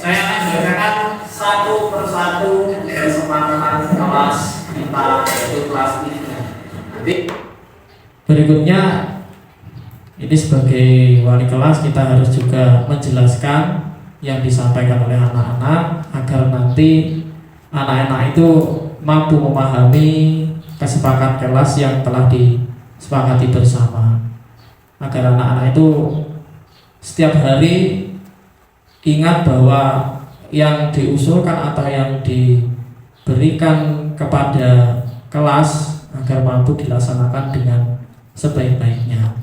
A: Saya akan bacakan satu persatu kesepakatan kelas kita, yaitu kelas 3. Nanti
G: Berikutnya, ini sebagai wali kelas kita harus juga menjelaskan yang disampaikan oleh anak-anak agar nanti anak-anak itu mampu memahami kesepakatan kelas yang telah disepakati bersama, agar anak-anak itu setiap hari ingat bahwa yang diusulkan atau yang diberikan kepada kelas agar mampu dilaksanakan dengan sebaik-baiknya.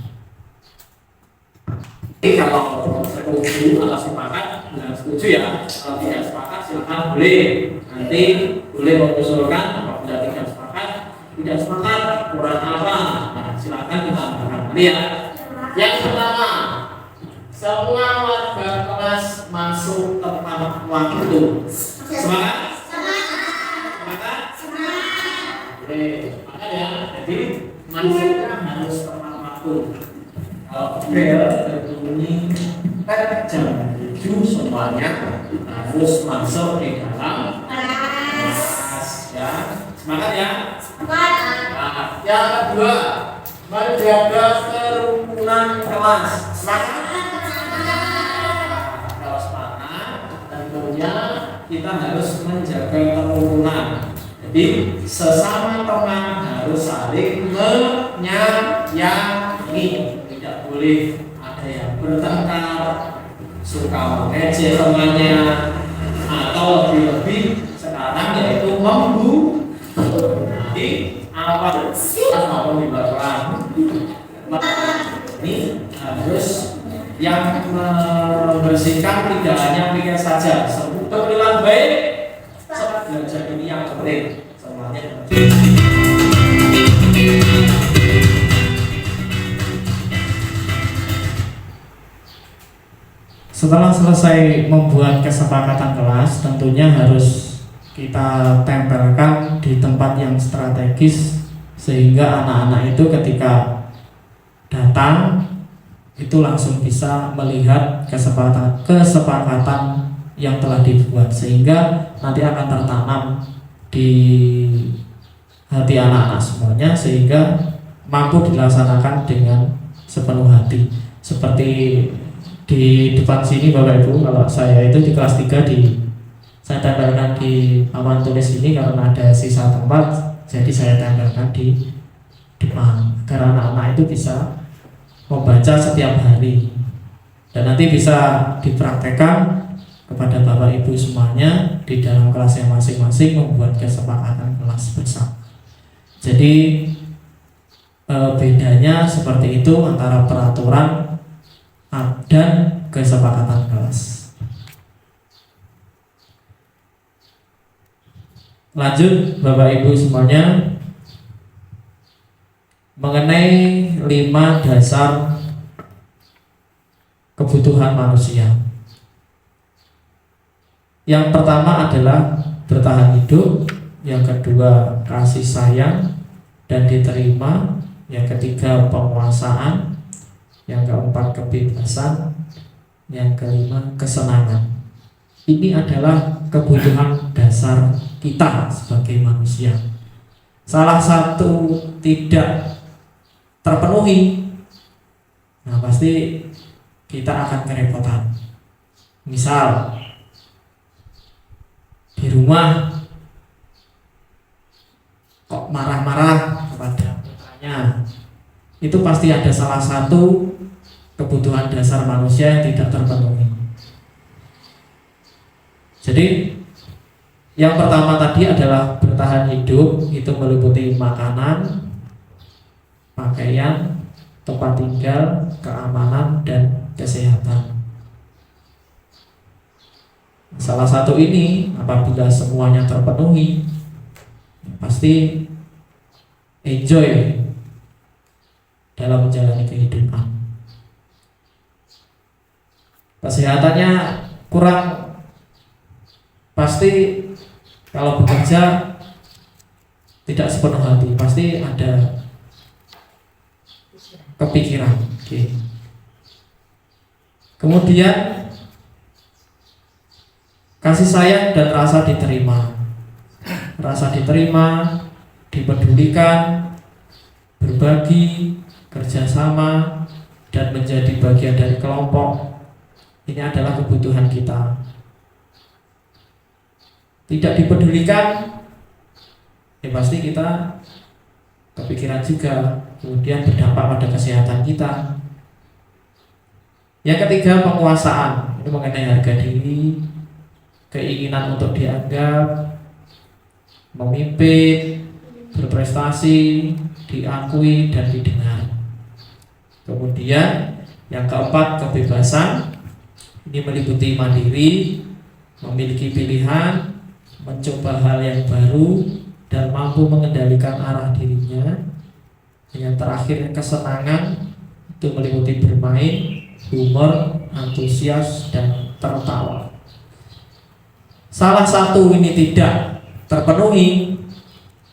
A: Jadi kalau setuju atau sepakat, nah setuju ya. Kalau tidak sepakat silakan boleh. Nanti boleh mengusulkan apabila tidak sepakat kurang apa. Nah, silakan kita angkat. Lihat. Yang pertama, semua warga kelas masuk tepat waktu. Semangat? Semangat? Oke, semangat ya. Jadi masuknya harus tepat waktu. Bel berbunyi jam 7 semuanya harus masuk di dalam kelas, ya. Semangat ya. Nah, yang kedua, menjaga kerukunan kelas. Semangat. Kalau semangat, tentunya kita harus menjaga kerukunan. Jadi sesama teman harus saling menyayangi. Boleh ada yang bertengkar, suka mengejek temannya, atau lebih-lebih sekarang yaitu jadi apa maupun di belakang. Ini harus yang membersihkan tidak hanya pikir saja, sebut perilaku baik, sebab belajar ini yang penting semuanya.
G: Setelah selesai membuat kesepakatan kelas, tentunya harus kita tempelkan di tempat yang strategis sehingga anak-anak itu ketika datang itu langsung bisa melihat kesepakatan yang telah dibuat, sehingga nanti akan tertanam di hati anak-anak semuanya sehingga mampu dilaksanakan dengan sepenuh hati. Seperti di depan sini Bapak Ibu, kalau saya itu di kelas 3 saya tempelkan di papan tulis ini karena ada sisa tempat, jadi saya tempelkan di depan agar anak-anak itu bisa membaca setiap hari dan nanti bisa dipraktekkan kepada Bapak Ibu semuanya di dalam kelasnya masing-masing, membuat kesepakatan kelas bersama. Jadi bedanya seperti itu antara peraturan dan kesepakatan kelas. Lanjut Bapak Ibu semuanya, mengenai 5 dasar kebutuhan manusia. Yang pertama adalah bertahan hidup, yang kedua kasih sayang dan diterima, yang ketiga penguasaan, yang keempat kebebasan, yang kelima kesenangan. Ini adalah kebutuhan dasar kita sebagai manusia. Salah satu tidak terpenuhi, nah pasti kita akan kerepotan. Misal di rumah kok marah-marah kepada putranya, itu pasti ada salah satu kebutuhan dasar manusia yang tidak terpenuhi. Jadi yang pertama tadi adalah bertahan hidup, itu meliputi makanan, pakaian, tempat tinggal, keamanan, dan kesehatan. Salah satu ini apabila semuanya terpenuhi, pasti enjoy dalam menjalani kehidupan. Kesehatannya kurang, pasti kalau bekerja tidak sepenuh hati, pasti ada kepikiran. Oke. Kemudian kasih sayang dan rasa diterima. Rasa diterima, dipedulikan, berbagi, kerjasama, dan menjadi bagian dari kelompok. Ini adalah kebutuhan kita. Tidak dipedulikan, ya pasti kita kepikiran juga, kemudian berdampak pada kesehatan kita. Yang ketiga penguasaan, ini mengenai harga diri, keinginan untuk dianggap, memimpin, berprestasi, diakui dan didengar. Kemudian yang keempat kebebasan, ini meliputi mandiri, memiliki pilihan, mencoba hal yang baru, dan mampu mengendalikan arah dirinya. Yang terakhir kesenangan, itu meliputi bermain, humor, antusias, dan tertawa. Salah satu ini tidak terpenuhi,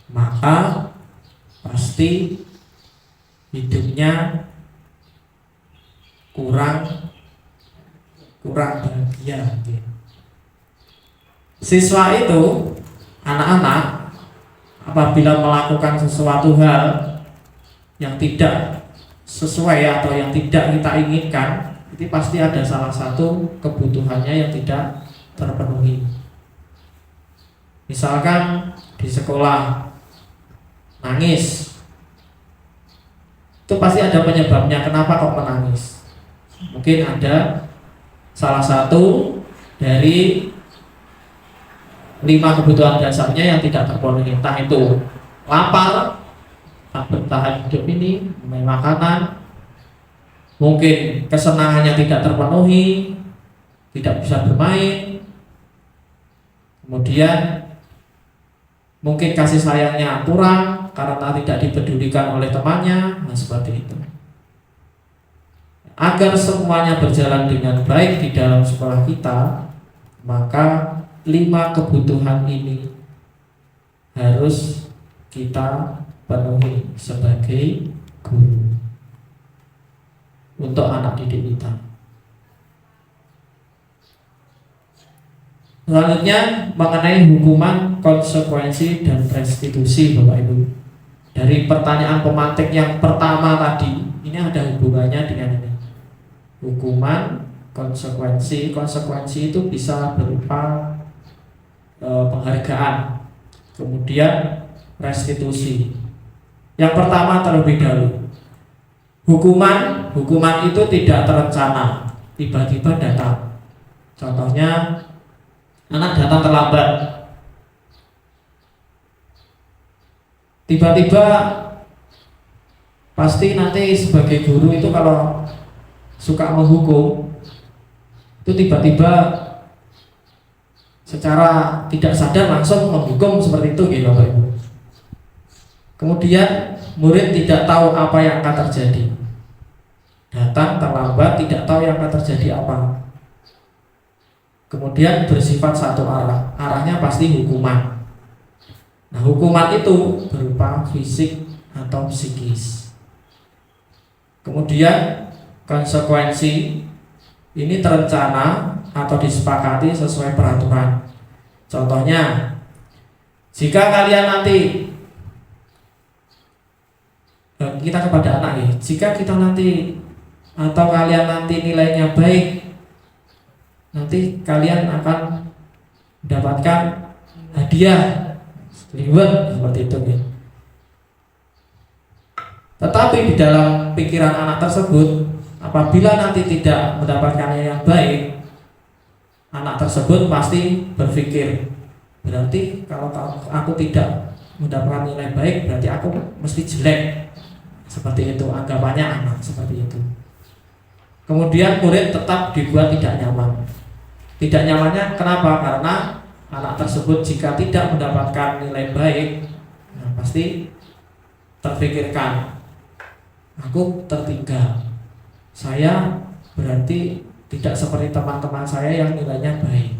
G: maka pasti hidupnya kurang bahagia. Siswa itu, anak-anak, apabila melakukan sesuatu hal yang tidak sesuai atau yang tidak kita inginkan, itu pasti ada salah satu kebutuhannya yang tidak terpenuhi. Misalkan di sekolah nangis, itu pasti ada penyebabnya. Kenapa kok menangis? Mungkin ada salah satu dari 5 kebutuhan dasarnya yang tidak terpenuhi. Entah itu lapar, tak bertahan hidup ini, makanan, mungkin kesenangannya tidak terpenuhi, tidak bisa bermain, kemudian mungkin kasih sayangnya kurang karena tidak dipedulikan oleh temannya. Nah seperti itu. Agar semuanya berjalan dengan baik di dalam sekolah kita, maka 5 kebutuhan ini harus kita penuhi sebagai guru untuk anak didik kita. Selanjutnya mengenai hukuman, konsekuensi, dan restitusi Bapak Ibu. Dari pertanyaan pemantik yang pertama tadi, ini ada hubungannya dengan ini. Hukuman, konsekuensi. Konsekuensi itu bisa berupa penghargaan, kemudian restitusi. Yang pertama terlebih dahulu, hukuman itu tidak terencana, tiba-tiba datang. Contohnya, anak datang terlambat, tiba-tiba pasti nanti sebagai guru itu kalau suka menghukum itu tiba-tiba secara tidak sadar langsung menghukum seperti itu gitu Bapak Ibu. Kemudian murid tidak tahu apa yang akan terjadi, datang terlambat, tidak tahu yang akan terjadi apa. Kemudian bersifat satu arah, arahnya pasti hukuman. Nah, hukuman itu berupa fisik atau psikis. Kemudian konsekuensi ini terencana atau disepakati sesuai peraturan. Contohnya, jika kalian nanti, kita kepada anak ya, jika kita nanti atau kalian nanti nilainya baik, nanti kalian akan mendapatkan hadiah reward seperti itu ya. Tetapi di dalam pikiran anak tersebut, apabila nanti tidak mendapatkan yang baik, anak tersebut pasti berpikir, berarti kalau aku tidak mendapatkan nilai baik, berarti aku mesti jelek. Seperti itu anggapannya anak seperti itu. Kemudian murid tetap dibuat tidak nyaman. Tidak nyamannya kenapa? Karena anak tersebut jika tidak mendapatkan nilai baik, nah pasti terpikirkan, aku tertinggal. Saya berarti tidak seperti teman-teman saya yang nilainya baik.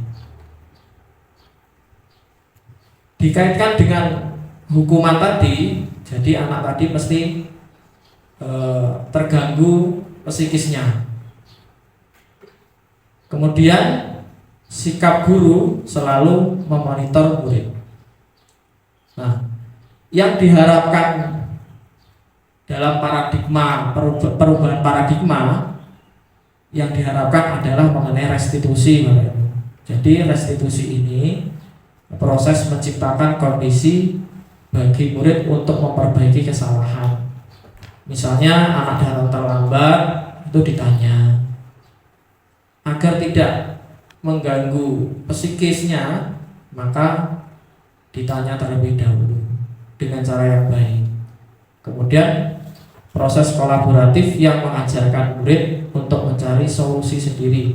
G: Dikaitkan dengan hukuman tadi, jadi anak tadi mesti terganggu psikisnya. Kemudian sikap guru selalu memonitor murid. Nah, yang diharapkan dalam paradigma perubahan paradigma yang diharapkan adalah mengenai restitusi. Jadi restitusi ini proses menciptakan kondisi bagi murid untuk memperbaiki kesalahan. Misalnya anak datang terlambat, itu ditanya agar tidak mengganggu psikisnya, maka ditanya terlebih dahulu dengan cara yang baik. Kemudian proses kolaboratif yang mengajarkan murid untuk mencari solusi sendiri.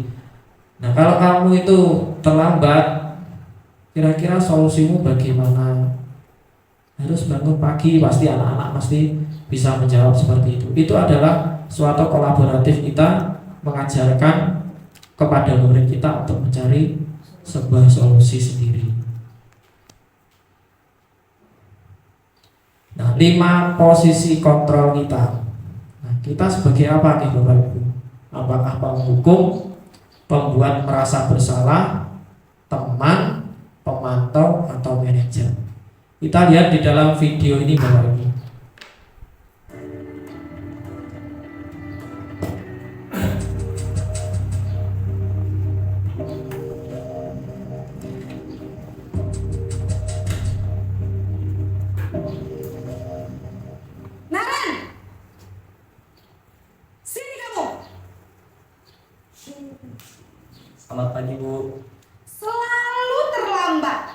G: Nah, kalau kamu itu terlambat, kira-kira solusimu bagaimana? Harus bangun pagi, pasti anak-anak pasti bisa menjawab seperti itu. Itu adalah suatu kolaboratif kita mengajarkan kepada murid kita untuk mencari sebuah solusi sendiri. Nah, 5 posisi kontrol kita. Nah, kita sebagai apa nih Bapak Ibu? Apakah penghukum, pembuat merasa bersalah, teman, pemantau, atau manajer? Kita lihat di dalam video ini Bapak Ibu.
I: Selamat pagi, Bu.
E: Selalu terlambat.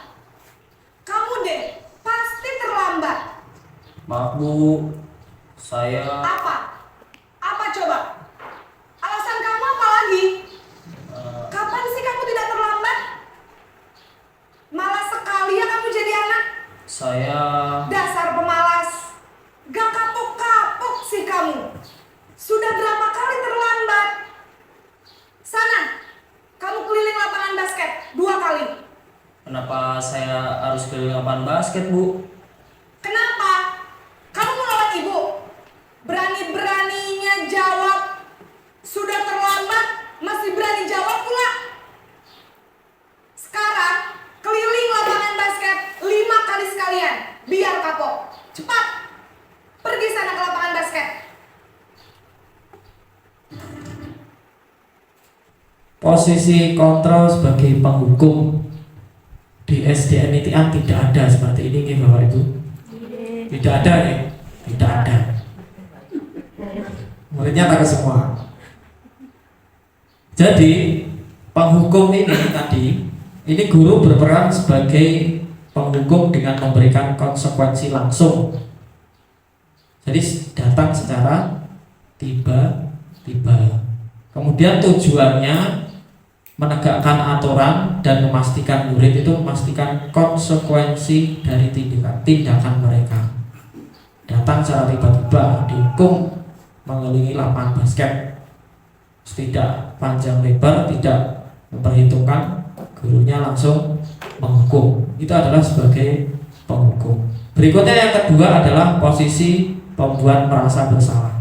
E: Kamu deh, pasti terlambat.
I: Maaf, Bu. Saya
E: Apa? Apa coba? Alasan kamu apa lagi? Kapan sih kamu tidak terlambat? Malas sekali ya kamu jadi anak.
I: saya
E: Dasar pemalas. Gak kapok-kapok sih kamu. Sudah berapa kali terlambat? Sana, kamu keliling lapangan basket 2 kali.
I: kenapa saya harus ke lapangan basket, Bu?
E: Kenapa? Kamu melawan ibu? Berani-beraninya jawab. Sudah terlambat, masih berani jawab pula. Sekarang,
G: posisi kontrol sebagai penghukum di SDN Nitian tidak ada seperti ini nih Bapak Ibu. Tidak ada ya? Tidak ada. Muridnya tak ke semua. Jadi penghukum ini tadi, ini guru berperan sebagai penghukum dengan memberikan konsekuensi langsung. Jadi datang secara tiba-tiba. Kemudian tujuannya menegakkan aturan dan memastikan murid itu memastikan konsekuensi dari tindakan mereka. Datang secara tiba-tiba dihukum mengelilingi lapangan basket, tidak panjang lebar, tidak memperhitungkan, gurunya langsung menghukum. Itu adalah sebagai penghukum. Berikutnya yang kedua adalah posisi pembuat merasa bersalah.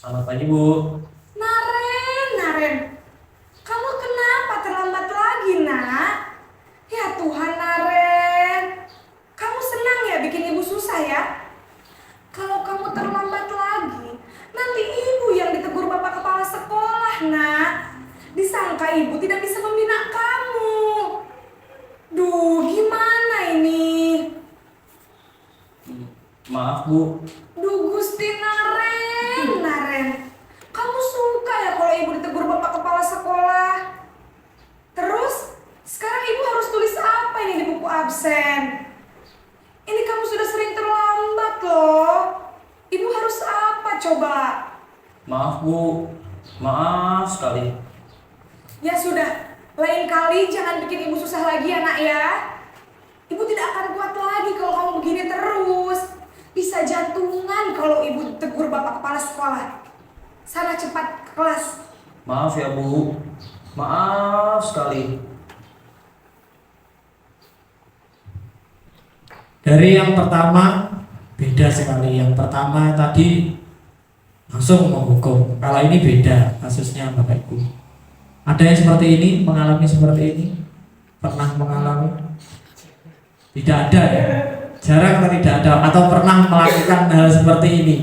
I: Selamat pagi, Bu.
E: Naren, kamu kenapa terlambat lagi, Nak? Ya Tuhan, Naren. Kamu senang ya bikin ibu susah ya? Kalau kamu terlambat lagi, nanti ibu yang ditegur bapak kepala sekolah, Nak. Disangka ibu tidak bisa membina kamu. Duh, gimana ini?
I: Maaf, Bu.
E: Duh, Gusti Naren, kamu suka ya kalau ibu ditegur bapak kepala sekolah? Terus, sekarang ibu harus tulis apa ini di buku absen? Ini kamu sudah sering terlambat loh. Ibu harus apa coba?
I: Maaf, Bu. Maaf sekali.
E: Ya sudah, lain kali jangan bikin ibu susah lagi ya, Nak ya. Ibu tidak akan kuat lagi kalau kamu begini terus. Bisa jantungan kalau ibu tegur bapak kepala sekolah. Sana cepat ke kelas.
I: Maaf ya, Bu. Maaf sekali.
G: Dari yang pertama beda sekali. Yang pertama tadi langsung menghukum. Kalau ini beda kasusnya Bapak Ibu. Ada yang seperti ini, mengalami seperti ini? Pernah mengalami? Tidak ada ya? Jarang atau tidak ada? Atau pernah melakukan hal seperti ini?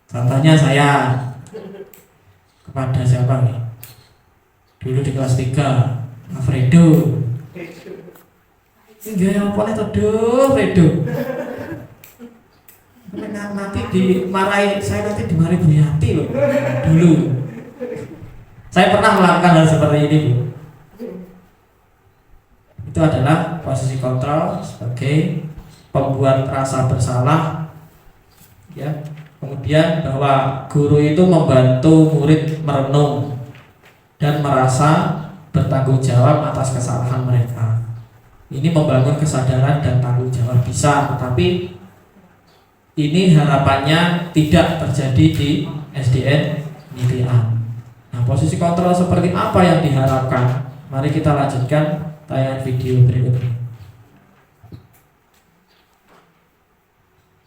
G: Contohnya saya kepada siapa nih? Dulu di kelas 3, Alfredo. Enggak yang apa itu? Aduh, Alfredo. Nanti dimarahi, saya nanti dimarahi Bu Yati loh. Dulu saya pernah melakukan hal seperti ini, Bu. Itu adalah posisi kontrol sebagai pembuat rasa bersalah, ya. Kemudian bahwa guru itu membantu murid merenung dan merasa bertanggung jawab atas kesalahan mereka. Ini membangun kesadaran dan tanggung jawab bisa, tetapi ini harapannya tidak terjadi di SDN Nitian. Nah, posisi kontrol seperti apa yang diharapkan? Mari kita lanjutkan tayangan video berikutnya.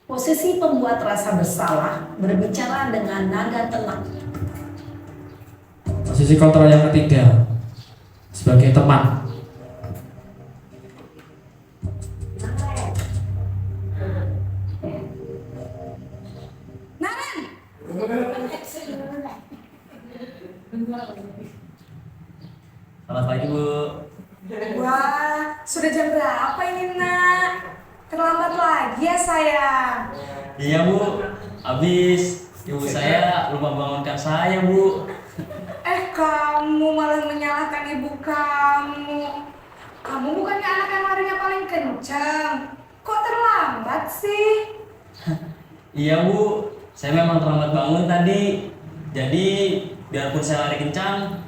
J: Posisi pembuat rasa bersalah berbicara dengan nada tenang.
G: Posisi kontrol yang ketiga sebagai teman.
E: Naren,
I: Selamat pagi, Bu.
E: wah, sudah jam berapa ini, Nak? Terlambat lagi ya, sayang.
I: Iya, Bu. Habis ibu saya lupa bangunkan saya, Bu.
E: Kamu malah menyalahkan ibu kamu. Kamu bukannya anak yang larinya paling kencang. Kok terlambat sih?
I: Iya, Bu. Saya memang terlambat bangun tadi. Jadi, biarpun saya lari kencang,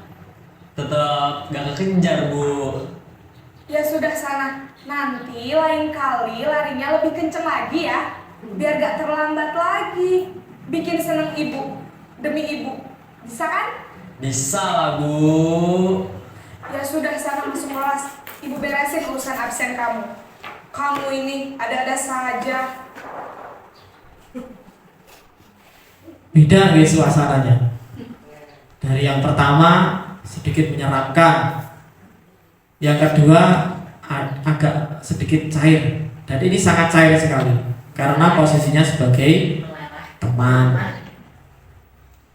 I: tetap gak kekejar, Bu.
E: Ya sudah sana. Nanti lain kali larinya lebih kenceng lagi ya. Biar gak terlambat lagi. Bikin seneng ibu. Demi ibu. Bisa kan?
I: Bisa lah, Bu.
E: Ya sudah sana masuk kelas. Ibu beresin urusan absen kamu. Kamu ini ada-ada saja.
G: Beda guys suasananya. Dari yang pertama sedikit menyeramkan, yang kedua agak sedikit cair, dan ini sangat cair sekali karena posisinya sebagai teman,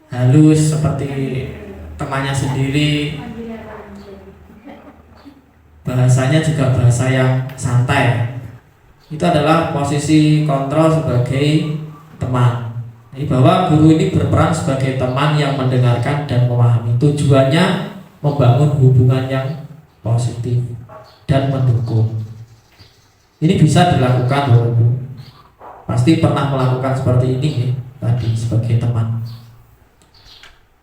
G: halus seperti temannya sendiri, bahasanya juga bahasa yang santai. Itu adalah posisi kontrol sebagai teman. Jadi bahwa guru ini berperan sebagai teman yang mendengarkan dan memahami. Tujuannya membangun hubungan yang positif dan mendukung. Ini bisa dilakukan loh, Bu. Pasti pernah melakukan seperti ini ya, tadi sebagai teman.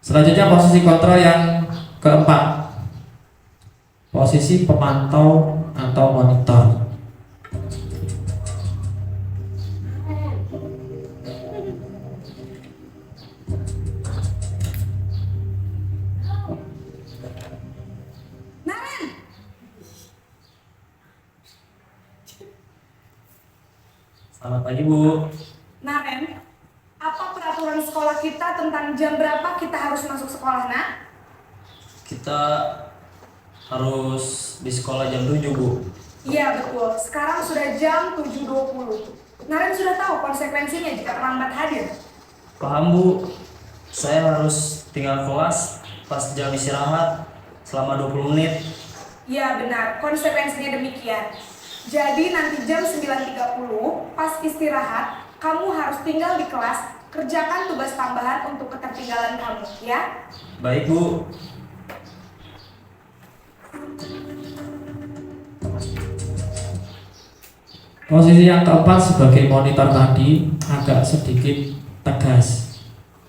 G: Selanjutnya posisi kontrol yang keempat, posisi pemantau atau monitor.
I: Selamat pagi, Bu.
E: Naren, apa peraturan sekolah kita tentang jam berapa kita harus masuk sekolah, Nak?
I: Kita harus di sekolah jam 7, Bu.
E: Iya, betul. Sekarang sudah jam 7.20. Naren sudah tahu konsekuensinya jika terlambat hadir.
I: Paham, Bu. Saya harus tinggal kelas pas jam istirahat selama 20 menit.
E: Iya, benar. Konsekuensinya demikian. Jadi nanti jam 9.30 pas istirahat, kamu harus tinggal di kelas, kerjakan tugas tambahan untuk ketertinggalan kamu, ya?
I: Baik, Bu.
G: Posisi yang keempat sebagai monitor tadi agak sedikit tegas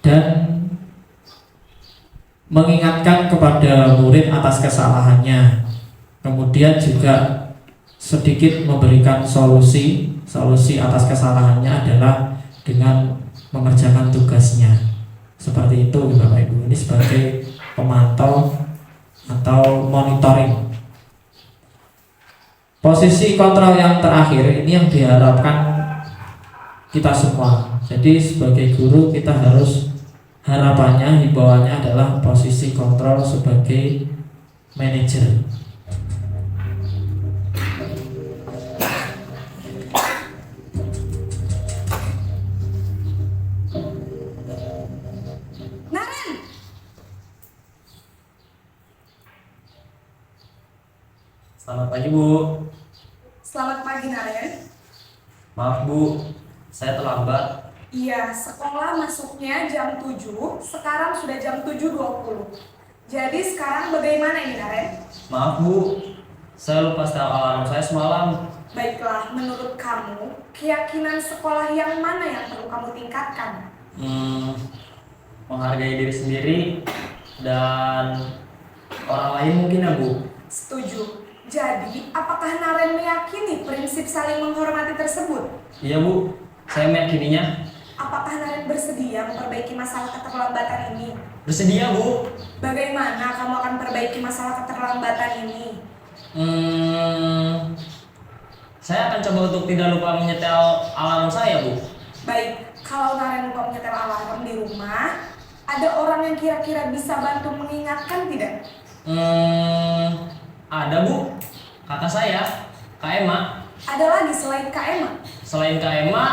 G: dan mengingatkan kepada murid atas kesalahannya. Kemudian juga sedikit memberikan solusi atas kesalahannya adalah dengan mengerjakan tugasnya. Seperti itu Bapak Ibu. Ini sebagai pemantau atau monitoring. Posisi kontrol yang terakhir ini yang diharapkan kita semua. Jadi sebagai guru kita harus, harapannya, himbauannya adalah posisi kontrol sebagai manajer.
I: Selamat pagi, Bu.
E: Selamat pagi, Naren.
I: Maaf, Bu. Saya terlambat.
E: Iya, sekolah masuknya jam 7, sekarang sudah jam 7.20. Jadi sekarang bagaimana ini, Naren?
I: Maaf, Bu. Saya lupa setel alarm saya semalam.
E: Baiklah, menurut kamu, keyakinan sekolah yang mana yang perlu kamu tingkatkan?
I: Menghargai diri sendiri dan orang lain mungkin ya, Bu.
E: Setuju. Jadi, apakah Naren meyakini prinsip saling menghormati tersebut?
I: Iya, Bu. Saya meyakininya.
E: Apakah Naren bersedia memperbaiki masalah keterlambatan ini?
I: Bersedia, Bu.
E: Bagaimana kamu akan perbaiki masalah keterlambatan ini?
I: Saya akan coba untuk tidak lupa menyetel alarm saya, Bu.
E: Baik, kalau Naren lupa menyetel alarm di rumah, ada orang yang kira-kira bisa bantu mengingatkan tidak?
I: Ada, Bu. Kakak saya, Kak Emma.
E: Ada lagi selain Kak Emma?
I: Selain Kak Emma,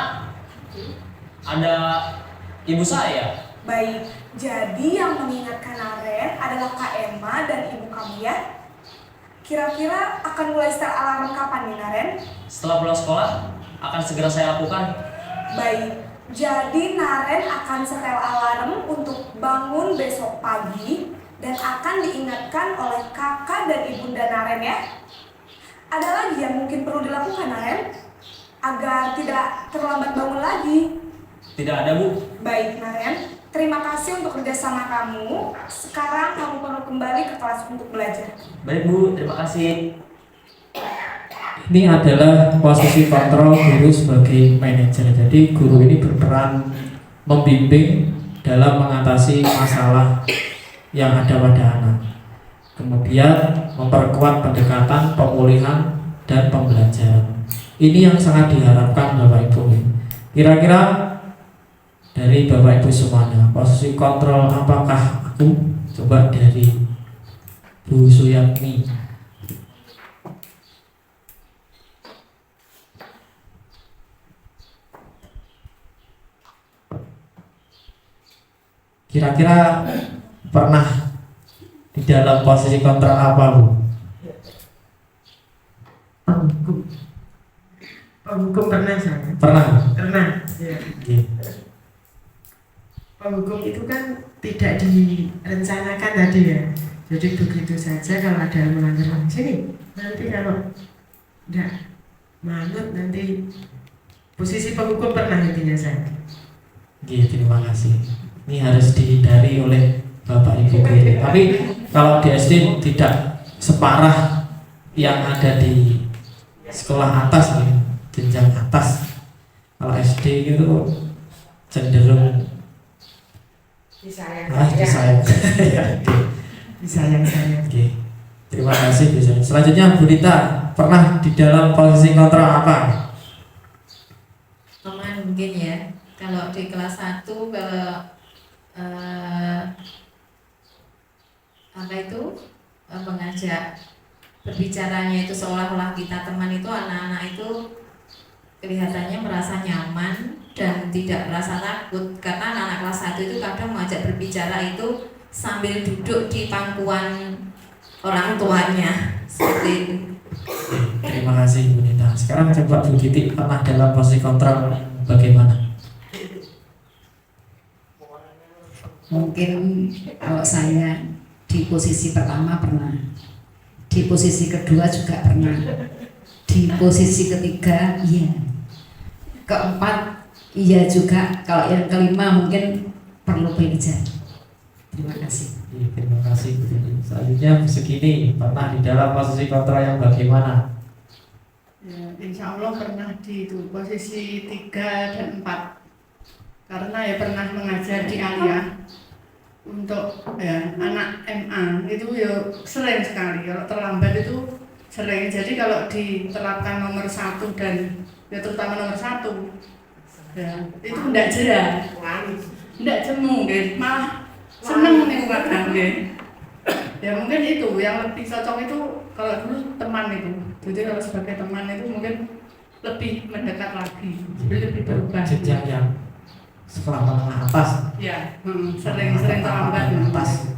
I: ada ibu saya.
E: Baik, jadi yang mengingatkan Naren adalah Kak Emma dan ibu kamu ya? Kira-kira akan mulai setel alarm kapan nih, Naren?
I: Setelah pulang sekolah, akan segera saya lakukan.
E: Baik, jadi Naren akan setel alarm untuk bangun besok pagi dan akan diingatkan oleh kakak dan ibunda Naren ya. Ada lagi yang mungkin perlu dilakukan, Naren, agar tidak terlambat bangun lagi?
I: Tidak ada, Bu.
E: Baik, Naren. Terima kasih untuk kerjasama kamu. Sekarang kamu perlu kembali ke kelas untuk belajar.
I: Baik, Bu. Terima kasih.
G: Ini adalah posisi kontrol guru sebagai manajer. Jadi guru ini berperan membimbing dalam mengatasi masalah yang ada pada anak. Kemudian memperkuat pendekatan pemulihan dan pembelajaran. Ini yang sangat diharapkan Bapak Ibu. Kira-kira dari Bapak Ibu semuanya, posisi kontrol apakah aku? Coba dari Bu Suyatmi. Kira-kira pernah di dalam posisi kontrol apa, Bu?
F: Penghukum pernah saya.
G: Pernah?
F: Pernah. Ya.
G: Oke.
F: Penghukum itu kan tidak direncanakan tadi ya. Jadi begitu saja kalau ada yang melanggar sini. Nanti kalau tidak manut nanti posisi penghukum pernah intinya saya.
G: Oke, terima kasih. Ini harus dihindari oleh Bapak Ibu guru. Tapi kalau di SD tidak separah yang ada di sekolah atas nih, jenjang atas. Kalau SD gitu cenderung
F: Disayang.
G: disayang.
F: Disayang-sayang.
G: Oke. Terima kasih Bu Suyatmi. Selanjutnya Bu Rita, pernah di dalam posisi kontrol apa?
C: Teman mungkin ya. Kalau di kelas 1 kalau mengajak berbicaranya itu seolah-olah kita teman itu, anak-anak itu kelihatannya merasa nyaman dan tidak merasa takut, karena anak-anak kelas 1 itu kadang mengajak berbicara itu sambil duduk di pangkuan orang tuanya seperti itu.
G: Terima kasih Bu Rita. Sekarang coba Bu Titi, pernah dalam posisi kontrol bagaimana?
J: Mungkin kalau saya di posisi pertama pernah, di posisi kedua juga pernah, di posisi ketiga iya, keempat iya juga, kalau yang kelima mungkin perlu belajar. Terima kasih.
G: Terima kasih Bu Titi. Selanjutnya Bu Segini, pernah di dalam posisi kontrol yang bagaimana?
E: Ya, insya Allah pernah di itu, posisi 3 dan 4. Karena ya pernah mengajar di Alia untuk ya, anak MA itu ya sering sekali, kalau terlambat itu sering. Jadi kalau diterapkan nomor 1 dan ya terutama nomor 1 ya, itu tidak jerah, tidak jemu, malah seneng nih kadang ya. Mungkin itu yang lebih cocok itu kalau dulu teman itu. Jadi kalau sebagai teman itu mungkin lebih mendekat lagi, lebih berubah.
G: Jenjang yang sekolah menengah atas.
E: Ya, sering-sering terlambat di
G: atas.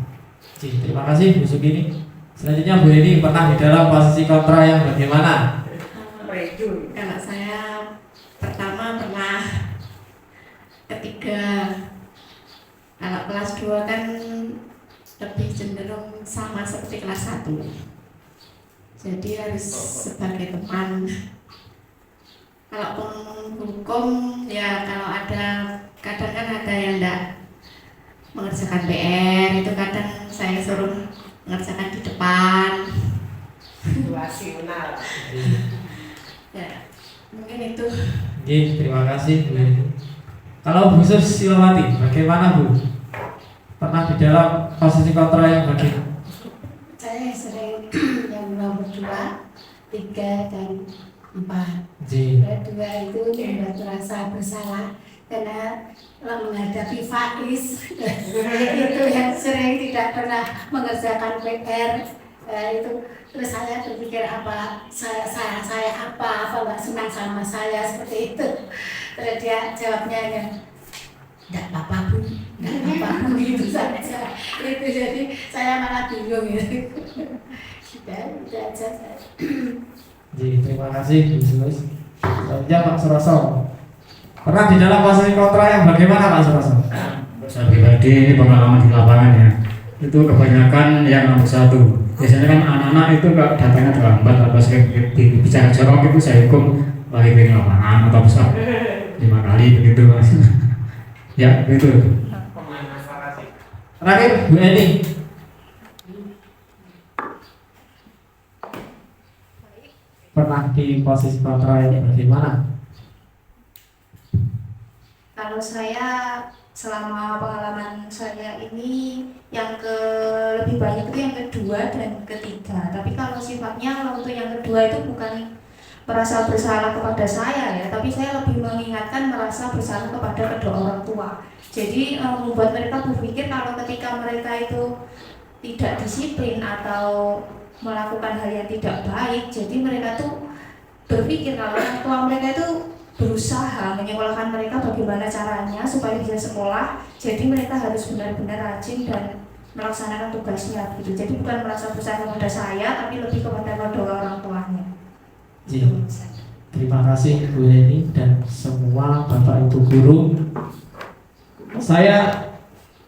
G: Terima kasih Bu Sugini. Selanjutnya Bu Eni, pernah di dalam posisi kontra yang bagaimana?
K: Kalau saya pertama pernah, ketiga. Kalau kelas 2 kan lebih cenderung sama seperti kelas 1. Jadi harus sebagai teman. Kalau penghukum ya kalau ada, kadang kan ada yang enggak mengerjakan PR, itu kadang saya suruh mengerjakan di depan.
F: Situasional.
K: Ya, mungkin itu.
G: Oke, terima kasih Bu Eni. Kalau Bu Silawati, bagaimana Bu? Pernah di dalam posisi kontra yang bagaimana?
B: Saya sering yang nomor 2, 3 dan 4. Kedua itu membuat rasa bersalah karena menghadapi Faiz itu yang sering tidak pernah mengerjakan PR itu. Terus saya berpikir apa saya apa nggak senang sama saya seperti itu. Terus dia jawabnya ya nggak apa-apa Bu, nggak apa-apa gitu saja. Itu jadi saya malah bingung gitu. Itu aja saya.
G: Terima kasih Bu Sulus. Selanjutnya Pak Suroso, pernah di dalam posisi kontra yang bagaimana Pak Suroso?
H: Saya pribadi ini pengalaman di lapangan ya, itu kebanyakan yang nomor 1. Biasanya kan anak-anak itu kalau datangnya terlambat atau sering bicara jorok itu saya hukum lari ke lapangan atau besar 5 kali begitu Mas. Ya begitu.
G: Terakhir Bu Eni. Pernah di posisi kontra yang bagaimana?
K: Kalau saya selama pengalaman saya ini lebih banyak itu yang kedua dan ketiga. Tapi kalau sifatnya untuk yang kedua itu merasa bersalah kepada saya ya, tapi saya lebih mengingatkan merasa bersalah kepada kedua orang tua. Jadi membuat mereka berpikir kalau ketika mereka itu tidak disiplin atau melakukan hal yang tidak baik, jadi mereka tuh berpikir kalau orang tua mereka itu berusaha menyekolahkan mereka bagaimana caranya supaya bisa sekolah, jadi mereka harus benar-benar rajin dan melaksanakan tugasnya gitu. Jadi bukan merasa bersalah kepada saya, tapi lebih kepada kedua orang tuanya.
G: Terima kasih Bu Leni dan semua Bapak Ibu guru.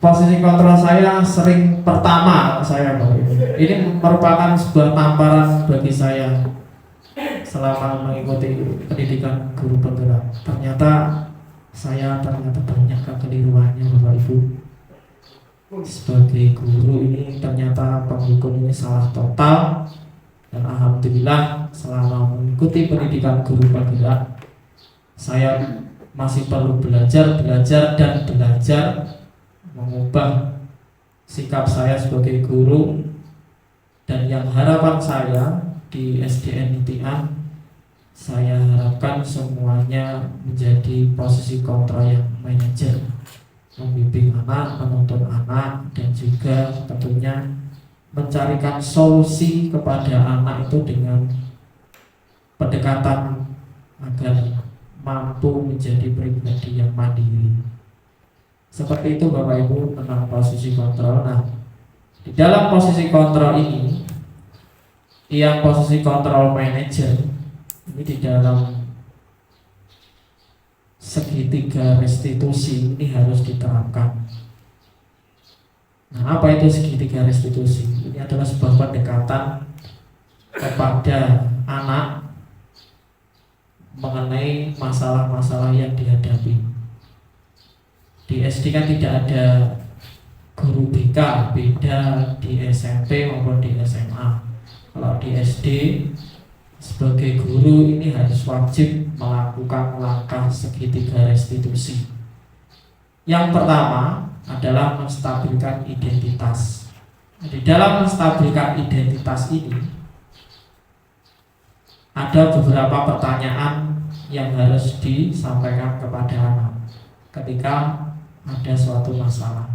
G: Posisi kontrol saya sering pertama saya Bapak Ibu. Ini merupakan sebuah tamparan bagi saya selama mengikuti pendidikan guru penggerak. Ternyata banyak kekeliruannya Bapak Ibu. Sebagai guru ini ternyata pengikut ini salah total, dan alhamdulillah selama mengikuti pendidikan guru penggerak saya masih perlu belajar mengubah sikap saya sebagai guru, dan yang harapan saya di SDN Nitian, saya harapkan semuanya menjadi posisi kontrol yang manajer, membimbing anak, menuntun anak, dan juga tentunya mencarikan solusi kepada anak itu dengan pendekatan agar mampu menjadi pribadi yang mandiri. Seperti itu Bapak Ibu tentang posisi kontrol. Nah, di dalam posisi kontrol ini, yang posisi kontrol manajer ini di dalam segitiga restitusi ini harus diterapkan. Nah, apa itu segitiga restitusi? Ini adalah sebuah pendekatan kepada anak mengenai masalah-masalah yang dihadapi. Di SD kan tidak ada guru BK, beda di SMP maupun di SMA. Kalau di SD sebagai guru ini harus wajib melakukan langkah segitiga restitusi. Yang pertama adalah menstabilkan identitas. Di dalam menstabilkan identitas ini ada beberapa pertanyaan yang harus disampaikan kepada anak ketika ada suatu masalah.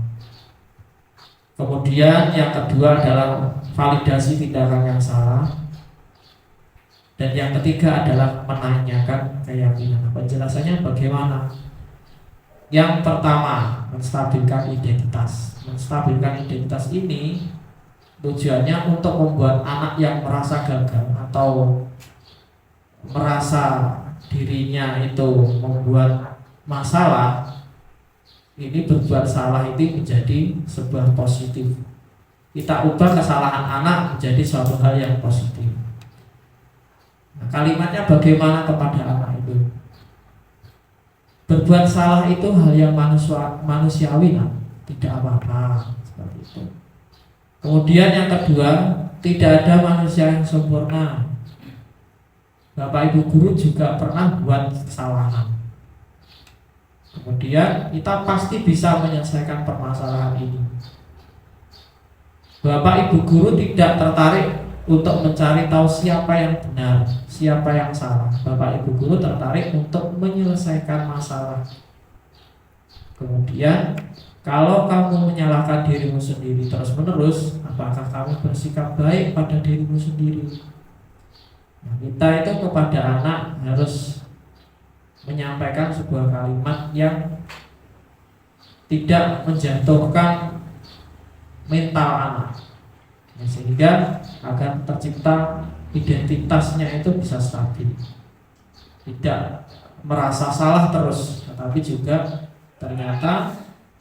G: Kemudian yang kedua adalah validasi tindakan yang salah. Dan yang ketiga adalah menanyakan keyakinan. Penjelasannya bagaimana? Yang pertama, menstabilkan identitas. Menstabilkan identitas ini tujuannya untuk membuat anak yang merasa gagal atau merasa dirinya itu membuat masalah, ini berbuat salah itu menjadi sebuah positif. Kita ubah kesalahan anak menjadi suatu hal yang positif. Nah, kalimatnya bagaimana kepada anak itu? Berbuat salah itu hal yang manusiawi, nah, tidak apa-apa, seperti itu. Kemudian yang kedua, tidak ada manusia yang sempurna. Bapak Ibu guru juga pernah buat kesalahan. Kemudian kita pasti bisa menyelesaikan permasalahan ini. Bapak Ibu guru tidak tertarik untuk mencari tahu siapa yang benar, siapa yang salah. Bapak Ibu guru tertarik untuk menyelesaikan masalah. Kemudian kalau kamu menyalahkan dirimu sendiri terus-menerus, apakah kamu bersikap baik pada dirimu sendiri? Nah, kita itu kepada anak harus menyampaikan sebuah kalimat yang tidak menjatuhkan mental anak, sehingga agar tercipta identitasnya itu bisa stabil, tidak merasa salah terus, tetapi juga ternyata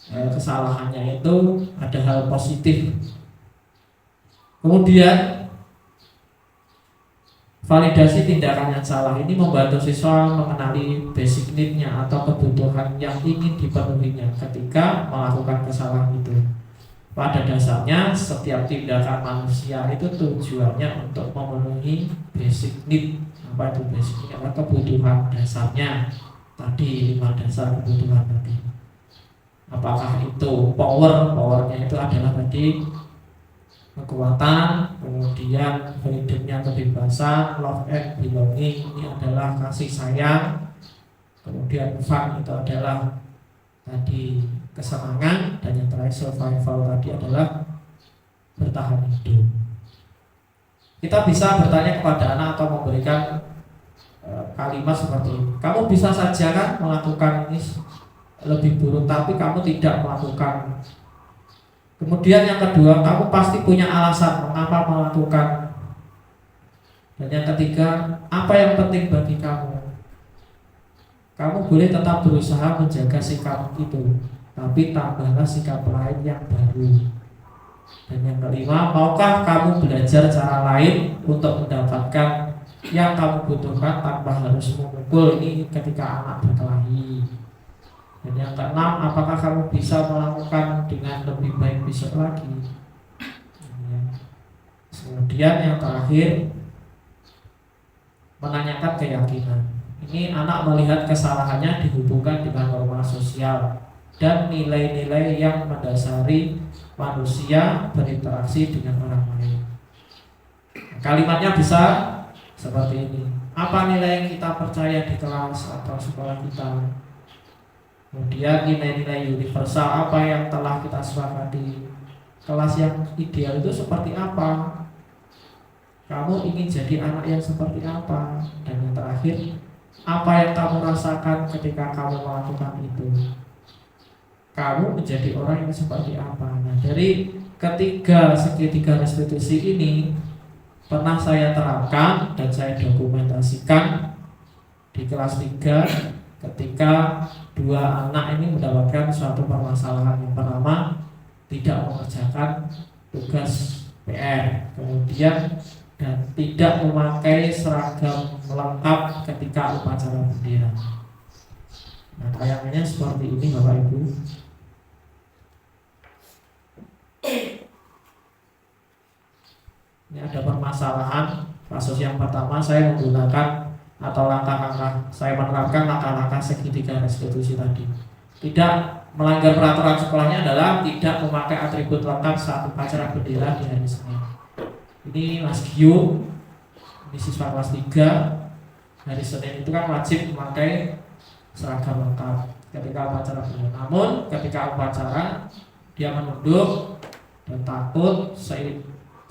G: kesalahannya itu ada hal positif. Kemudian validasi tindakan yang salah ini membantu siswa mengenali basic need-nya atau kebutuhan yang ingin dipenuhinya ketika melakukan kesalahan itu. Pada dasarnya setiap tindakan manusia itu tujuannya untuk memenuhi basic need. Apa itu basic need? Apa kebutuhan dasarnya? Tadi 5 dasar kebutuhan tadi. Apakah itu powernya itu adalah tadi
A: kekuatan, kemudian freedomnya kebebasan, love and belonging ini adalah kasih sayang, kemudian fun itu adalah tadi kesenangan, dan yang terakhir survival tadi adalah bertahan hidup. Kita bisa bertanya kepada anak atau memberikan kalimat seperti ini. Kamu bisa saja kan melakukan ini lebih buruk, tapi kamu tidak melakukan. Kemudian yang kedua, kamu pasti punya alasan mengapa melakukan. Dan yang ketiga, apa yang penting bagi kamu? Kamu boleh tetap berusaha menjaga sikap itu, tapi tambahlah sikap lain yang baru. Dan yang kelima, maukah kamu belajar cara lain untuk mendapatkan yang kamu butuhkan tanpa harus memukul? Ini ketika anak berkelahi. Dan yang keenam, apakah kamu bisa melakukan dengan lebih baik besok lagi? Kemudian yang terakhir, menanyakan keyakinan. Ini anak melihat kesalahannya dihubungkan dengan norma sosial dan nilai-nilai yang mendasari manusia berinteraksi dengan orang lain. Kalimatnya bisa seperti ini. Apa nilai yang kita percaya di kelas atau sekolah kita? Kemudian nilai-nilai universal apa yang telah kita sepakati? Kelas yang ideal itu seperti apa? Kamu ingin jadi anak yang seperti apa? Dan yang terakhir, apa yang kamu rasakan ketika kamu melakukan itu? Kamu menjadi orang yang seperti apa? Nah, dari ketiga segitiga restitusi ini pernah saya terapkan dan saya dokumentasikan di kelas 3 ketika dua anak ini mendapatkan suatu permasalahan. Yang pertama, tidak mengerjakan tugas PR, kemudian dan tidak memakai seragam lengkap ketika upacara bendera. Nah, tayangannya seperti ini Bapak Ibu. Ini ada permasalahan. Kasus yang pertama, saya menggunakan atau langkah-langkah, saya menerapkan langkah-langkah segitiga restitusi tadi. Tidak melanggar peraturan sekolahnya adalah tidak memakai atribut lengkap saat upacara bendera di hari Senin. Ini Mas Gio, ini siswa kelas 3. Hari Senin itu kan wajib memakai seragam lengkap ketika upacara bendera. Namun ketika upacara dia menunduk dan takut,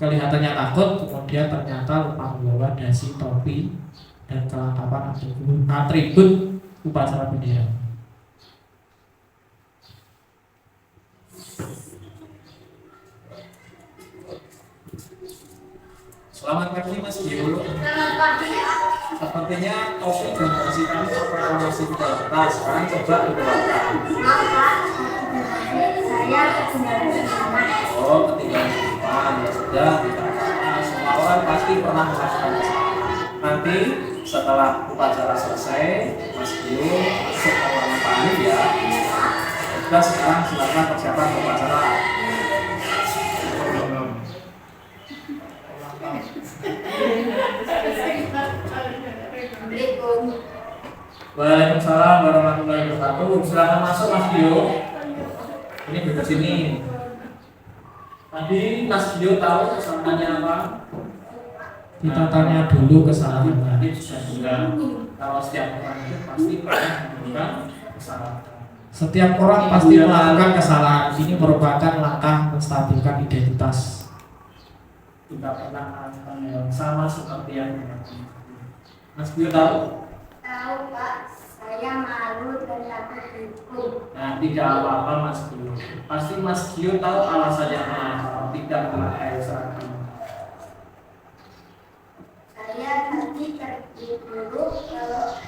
A: kelihatannya takut, kemudian ternyata lupa membawa dasi, topi, dan kelengkapan atribut upacara bendera. Selamat pagi Mas Gio.
B: Selamat pagi.
A: Sepertinya topi dan dasi kamu apakah masih di atas? Sekarang coba dikeluarkan.
B: Saya ketinggalan di sana.
A: Oh, ketinggalan di depan. Ya sudah, tidak apa-apa. Semua orang pasti pernah melakukan kesalahan. Nanti setelah upacara selesai, Mas Gio masuk ke ruangan Pak Anip ya. Sudah, sekarang silakan persiapan upacara. Waalaikumsalam warahmatullahi wabarakatuh. Silakan masuk Mas Gio. Ini duduk sini. Tadi Mas Gio tahu kesalahannya apa? Kita tanya dulu kesalahan. Tadi sudah bilang kalau setiap orang itu pasti pernah melakukan kesalahan. Setiap orang pasti melakukan kesalahan. Ini merupakan langkah menstabilkan identitas. Kita pernah melakukan yang sama seperti yang Mas Gio tahu?
B: Tahu Pak, saya malu dan takut hukum.
A: Nah, tidak apa-apa Mas Gio. Pasti Mas Gio tahu alasannya kenapa tidak memakai seragam.
B: Saya nanti terburu kalau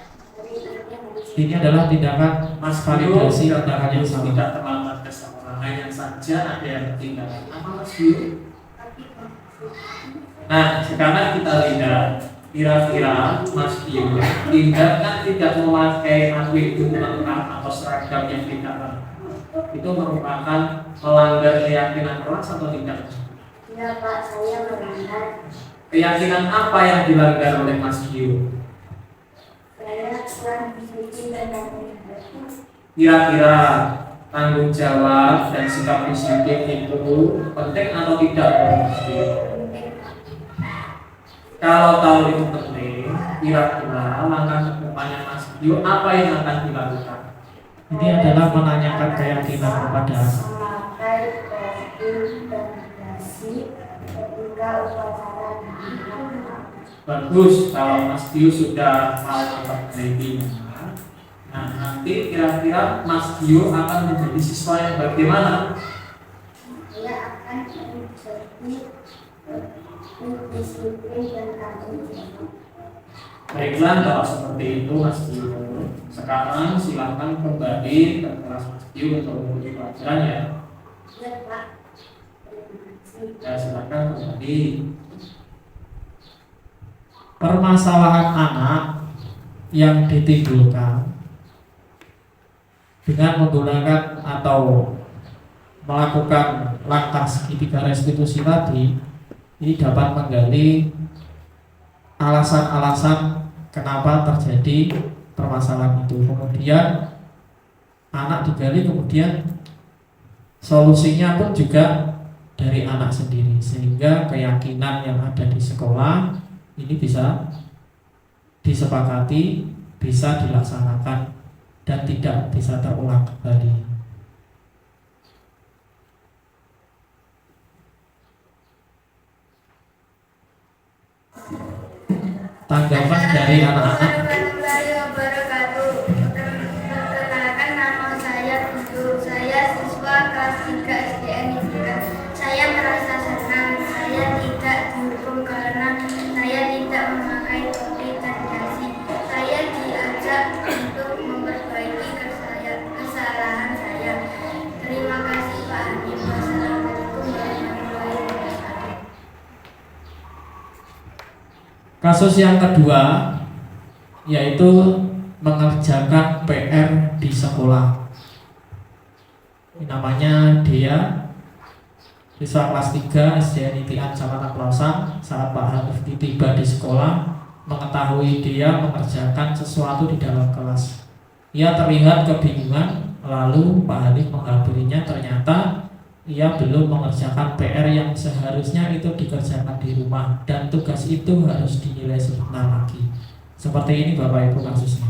A: Ini adalah tindakan Mas validasi tindakan yang tidak terlambat ke sekolah. Hanya saja ada yang ketinggalan. Apa Mas Gio? Nah, sekarang kita lihat kira-kira Mas Gio tindakan tidak memakai atribut lengkap atau seragam yang tidak lengkap itu merupakan melanggar keyakinan kelas atau tidak?
B: Tidak Pak, saya melanggar.
A: Keyakinan apa yang dilanggar oleh Mas Gio?
B: Saya kurang disiplin dan
A: Kira-kira tanggung jawab dan sikap disiplin itu penting atau tidak? Kalau tahu itu penting, kira-kira langkah ke depannya Mas Dio apa yang akan dilakukan?
G: Ini adalah menanyakan keyakinan kepada anak.
B: memakai kostum dan ketika upacara.
A: Bagus, kalau Mas Dio sudah mau memperbaiki. Nah, nanti kira-kira Mas Dio akan menjadi siswa yang bagaimana?
B: Dia akan menjadi disiplin dan tanggung jawab.
A: Baiklah, kalau seperti itu Mas Dio. Sekarang silakan kembali ke kelas Mas Dio untuk mengikuti pelajaran ya.
B: Ya, Pak.
A: Ya, silakan kembali.
G: Permasalahan anak yang ditimbulkan dengan menggunakan atau melakukan langkah segitiga restitusi tadi, ini dapat menggali alasan-alasan kenapa terjadi permasalahan itu. Kemudian anak digali, kemudian solusinya pun juga dari anak sendiri, sehingga keyakinan yang ada di sekolah ini bisa disepakati, bisa dilaksanakan dan tidak bisa terulang kembali. Tanggapan dari anak-anak.
L: Warahmatullahi wabarakatuh. Perkenalkan, nama saya Putu. Saya siswa kelas 3 SDN Nitian. Saya merasa senang. Saya tidak dihukum karena saya tidak memakai topi dan dasi. Saya diajak untuk memperbaiki kesalahan saya. Terima kasih Pak Hanif. Wassalamualaikum warahmatullahi wabarakatuh.
G: Kasus yang kedua yaitu mengerjakan PR di sekolah. Ini namanya Dea, siswa kelas 3 SDN Nitian Kecamatan Pelosang. Saat Pak Hanif tiba di sekolah, mengetahui Dea mengerjakan sesuatu di dalam kelas. Ia terlihat kebingungan, lalu Pak Hanif menghampirinya. Ternyata ia belum mengerjakan PR yang seharusnya itu dikerjakan di rumah, dan tugas itu harus dinilai sebentar lagi. Seperti ini Bapak Ibu kasusnya.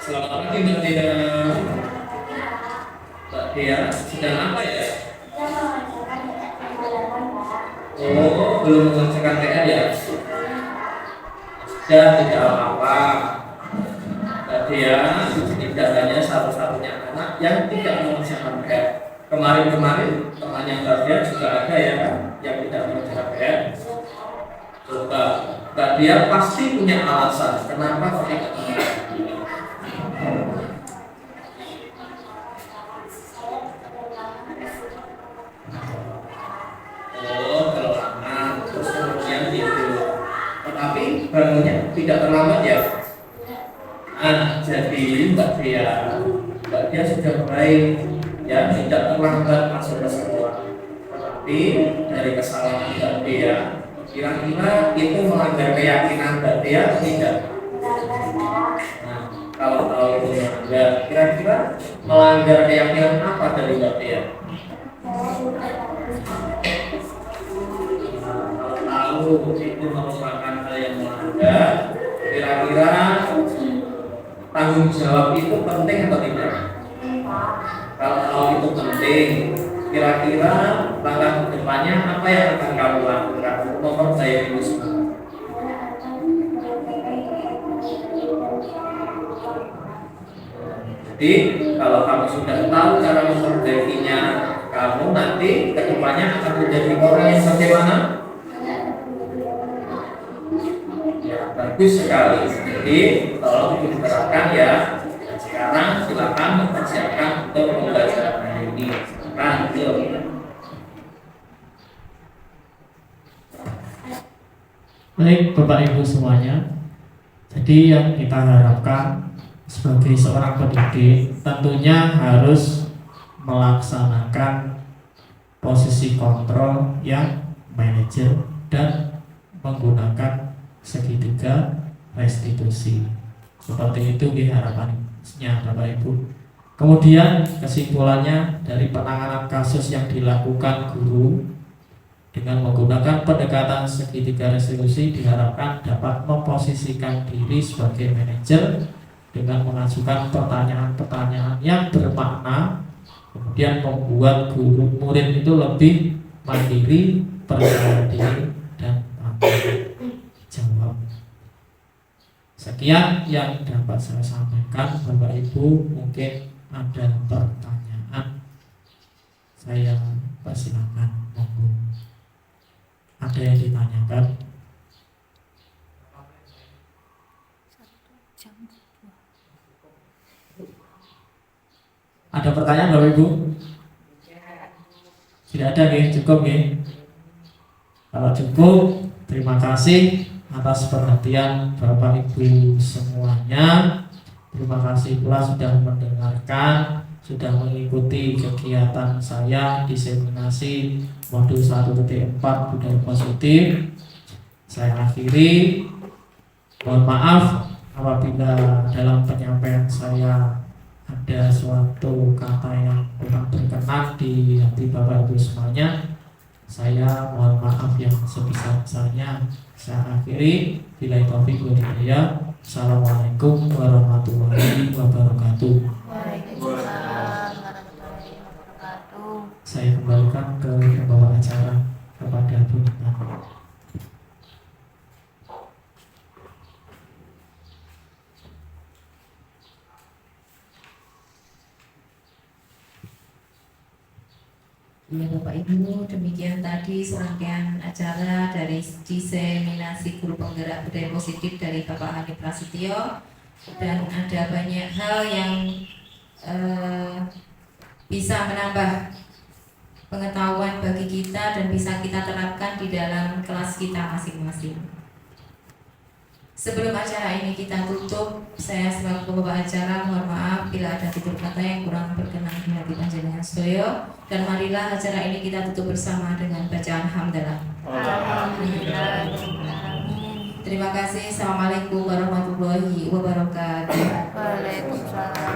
A: Selamat pagi Mbak Dea. Mbak Dea, sedang apa ya? Oh, belum mengerjakan PR ya? Ya, tidak apa-apa. Mbak Dea tidak hanya satu-satunya anak yang tidak mengerjakan PR. Kemarin-kemarin temannya Mbak Dea juga ada ya yang tidak mengerjakan PR. Coba, Mbak Dea pasti punya alasan kenapa kok tidak mengerjakan. Oh, kelelahan, terus kemudian tidur. Tetapi bangunnya tidak terlambat ya. Jadi Mbak Dea sudah baik ya, tidak terlambat masuk ke sekolah. Tetapi dari kesalahan Mbak Dea, kira-kira itu melanggar keyakinan Mbak Dea tidak? Kalau tahu itu melanggar, kira-kira melanggar keyakinan apa dari Mbak Dea? Kalau tahu itu merupakan hal yang melanggar, kira-kira tanggung jawab itu penting atau tidak? Kalau tahu itu penting, kira-kira langkah ke depannya apa yang akan kamu lakukan untuk memperbaiki itu semua? Jadi kalau kamu sudah tahu cara memperbaikinya, kamu nanti ke depannya akan menjadi orang yang bagaimana? Ya, bagus sekali. Jadi tolong diterapkan ya. Dan sekarang silakan mempersiapkan untuk pembelajaran hari ini. Lanjut.
G: Baik Bapak Ibu semuanya, jadi yang kita harapkan sebagai seorang pendidik tentunya harus melaksanakan posisi kontrol yang manajer dan menggunakan segitiga restitusi. Seperti itu harapannya Bapak Ibu. Kemudian kesimpulannya dari penanganan kasus yang dilakukan guru dengan menggunakan pendekatan segitiga restitusi diharapkan dapat memposisikan diri sebagai manajer dengan mengajukan pertanyaan-pertanyaan yang bermakna, kemudian membuat guru murid itu lebih mandiri, percaya diri, dan pandai jawab. Sekian yang dapat saya sampaikan Bapak Ibu. Mungkin ada pertanyaan, saya persilakan, monggo. Ada yang ditanyakan? Ada pertanyaan Bapak Ibu? Tidak ada, cukup ya. Kalau cukup, terima kasih atas perhatian Bapak Ibu semuanya. Terima kasih pula sudah mendengarkan, sudah mengikuti kegiatan saya diseminasi modul 1.4 budaya positif. Saya akhiri. Mohon maaf apabila dalam penyampaian saya ada suatu kata yang kurang berkenan di hati Bapak Ibu semuanya. Saya mohon maaf yang sebesar-besarnya. Saya akhiri. Billahi taufiq wal hidayah. Assalamualaikum warahmatullahi wabarakatuh.
K: Waalaikumsalam warahmatullahi wabarakatuh.
G: Saya kembalikan ke pembawa acara kepada Bu Nita.
C: Ya Bapak Ibu, demikian tadi serangkaian acara dari diseminasi guru penggerak budaya positif dari Bapak Hanif Prasetyo, dan ada banyak hal yang bisa menambah pengetahuan bagi kita dan bisa kita terapkan di dalam kelas kita masing-masing. Sebelum acara ini kita tutup, saya selaku pembawa acara mohon maaf bila ada tutur kata yang kurang berkenan di hati panjenengan sedaya, dan marilah acara ini kita tutup bersama dengan bacaan hamdalah.
K: Alhamdulillah.
C: Terima kasih. Assalamualaikum warahmatullahi wabarakatuh.
K: Waalaikumsalam.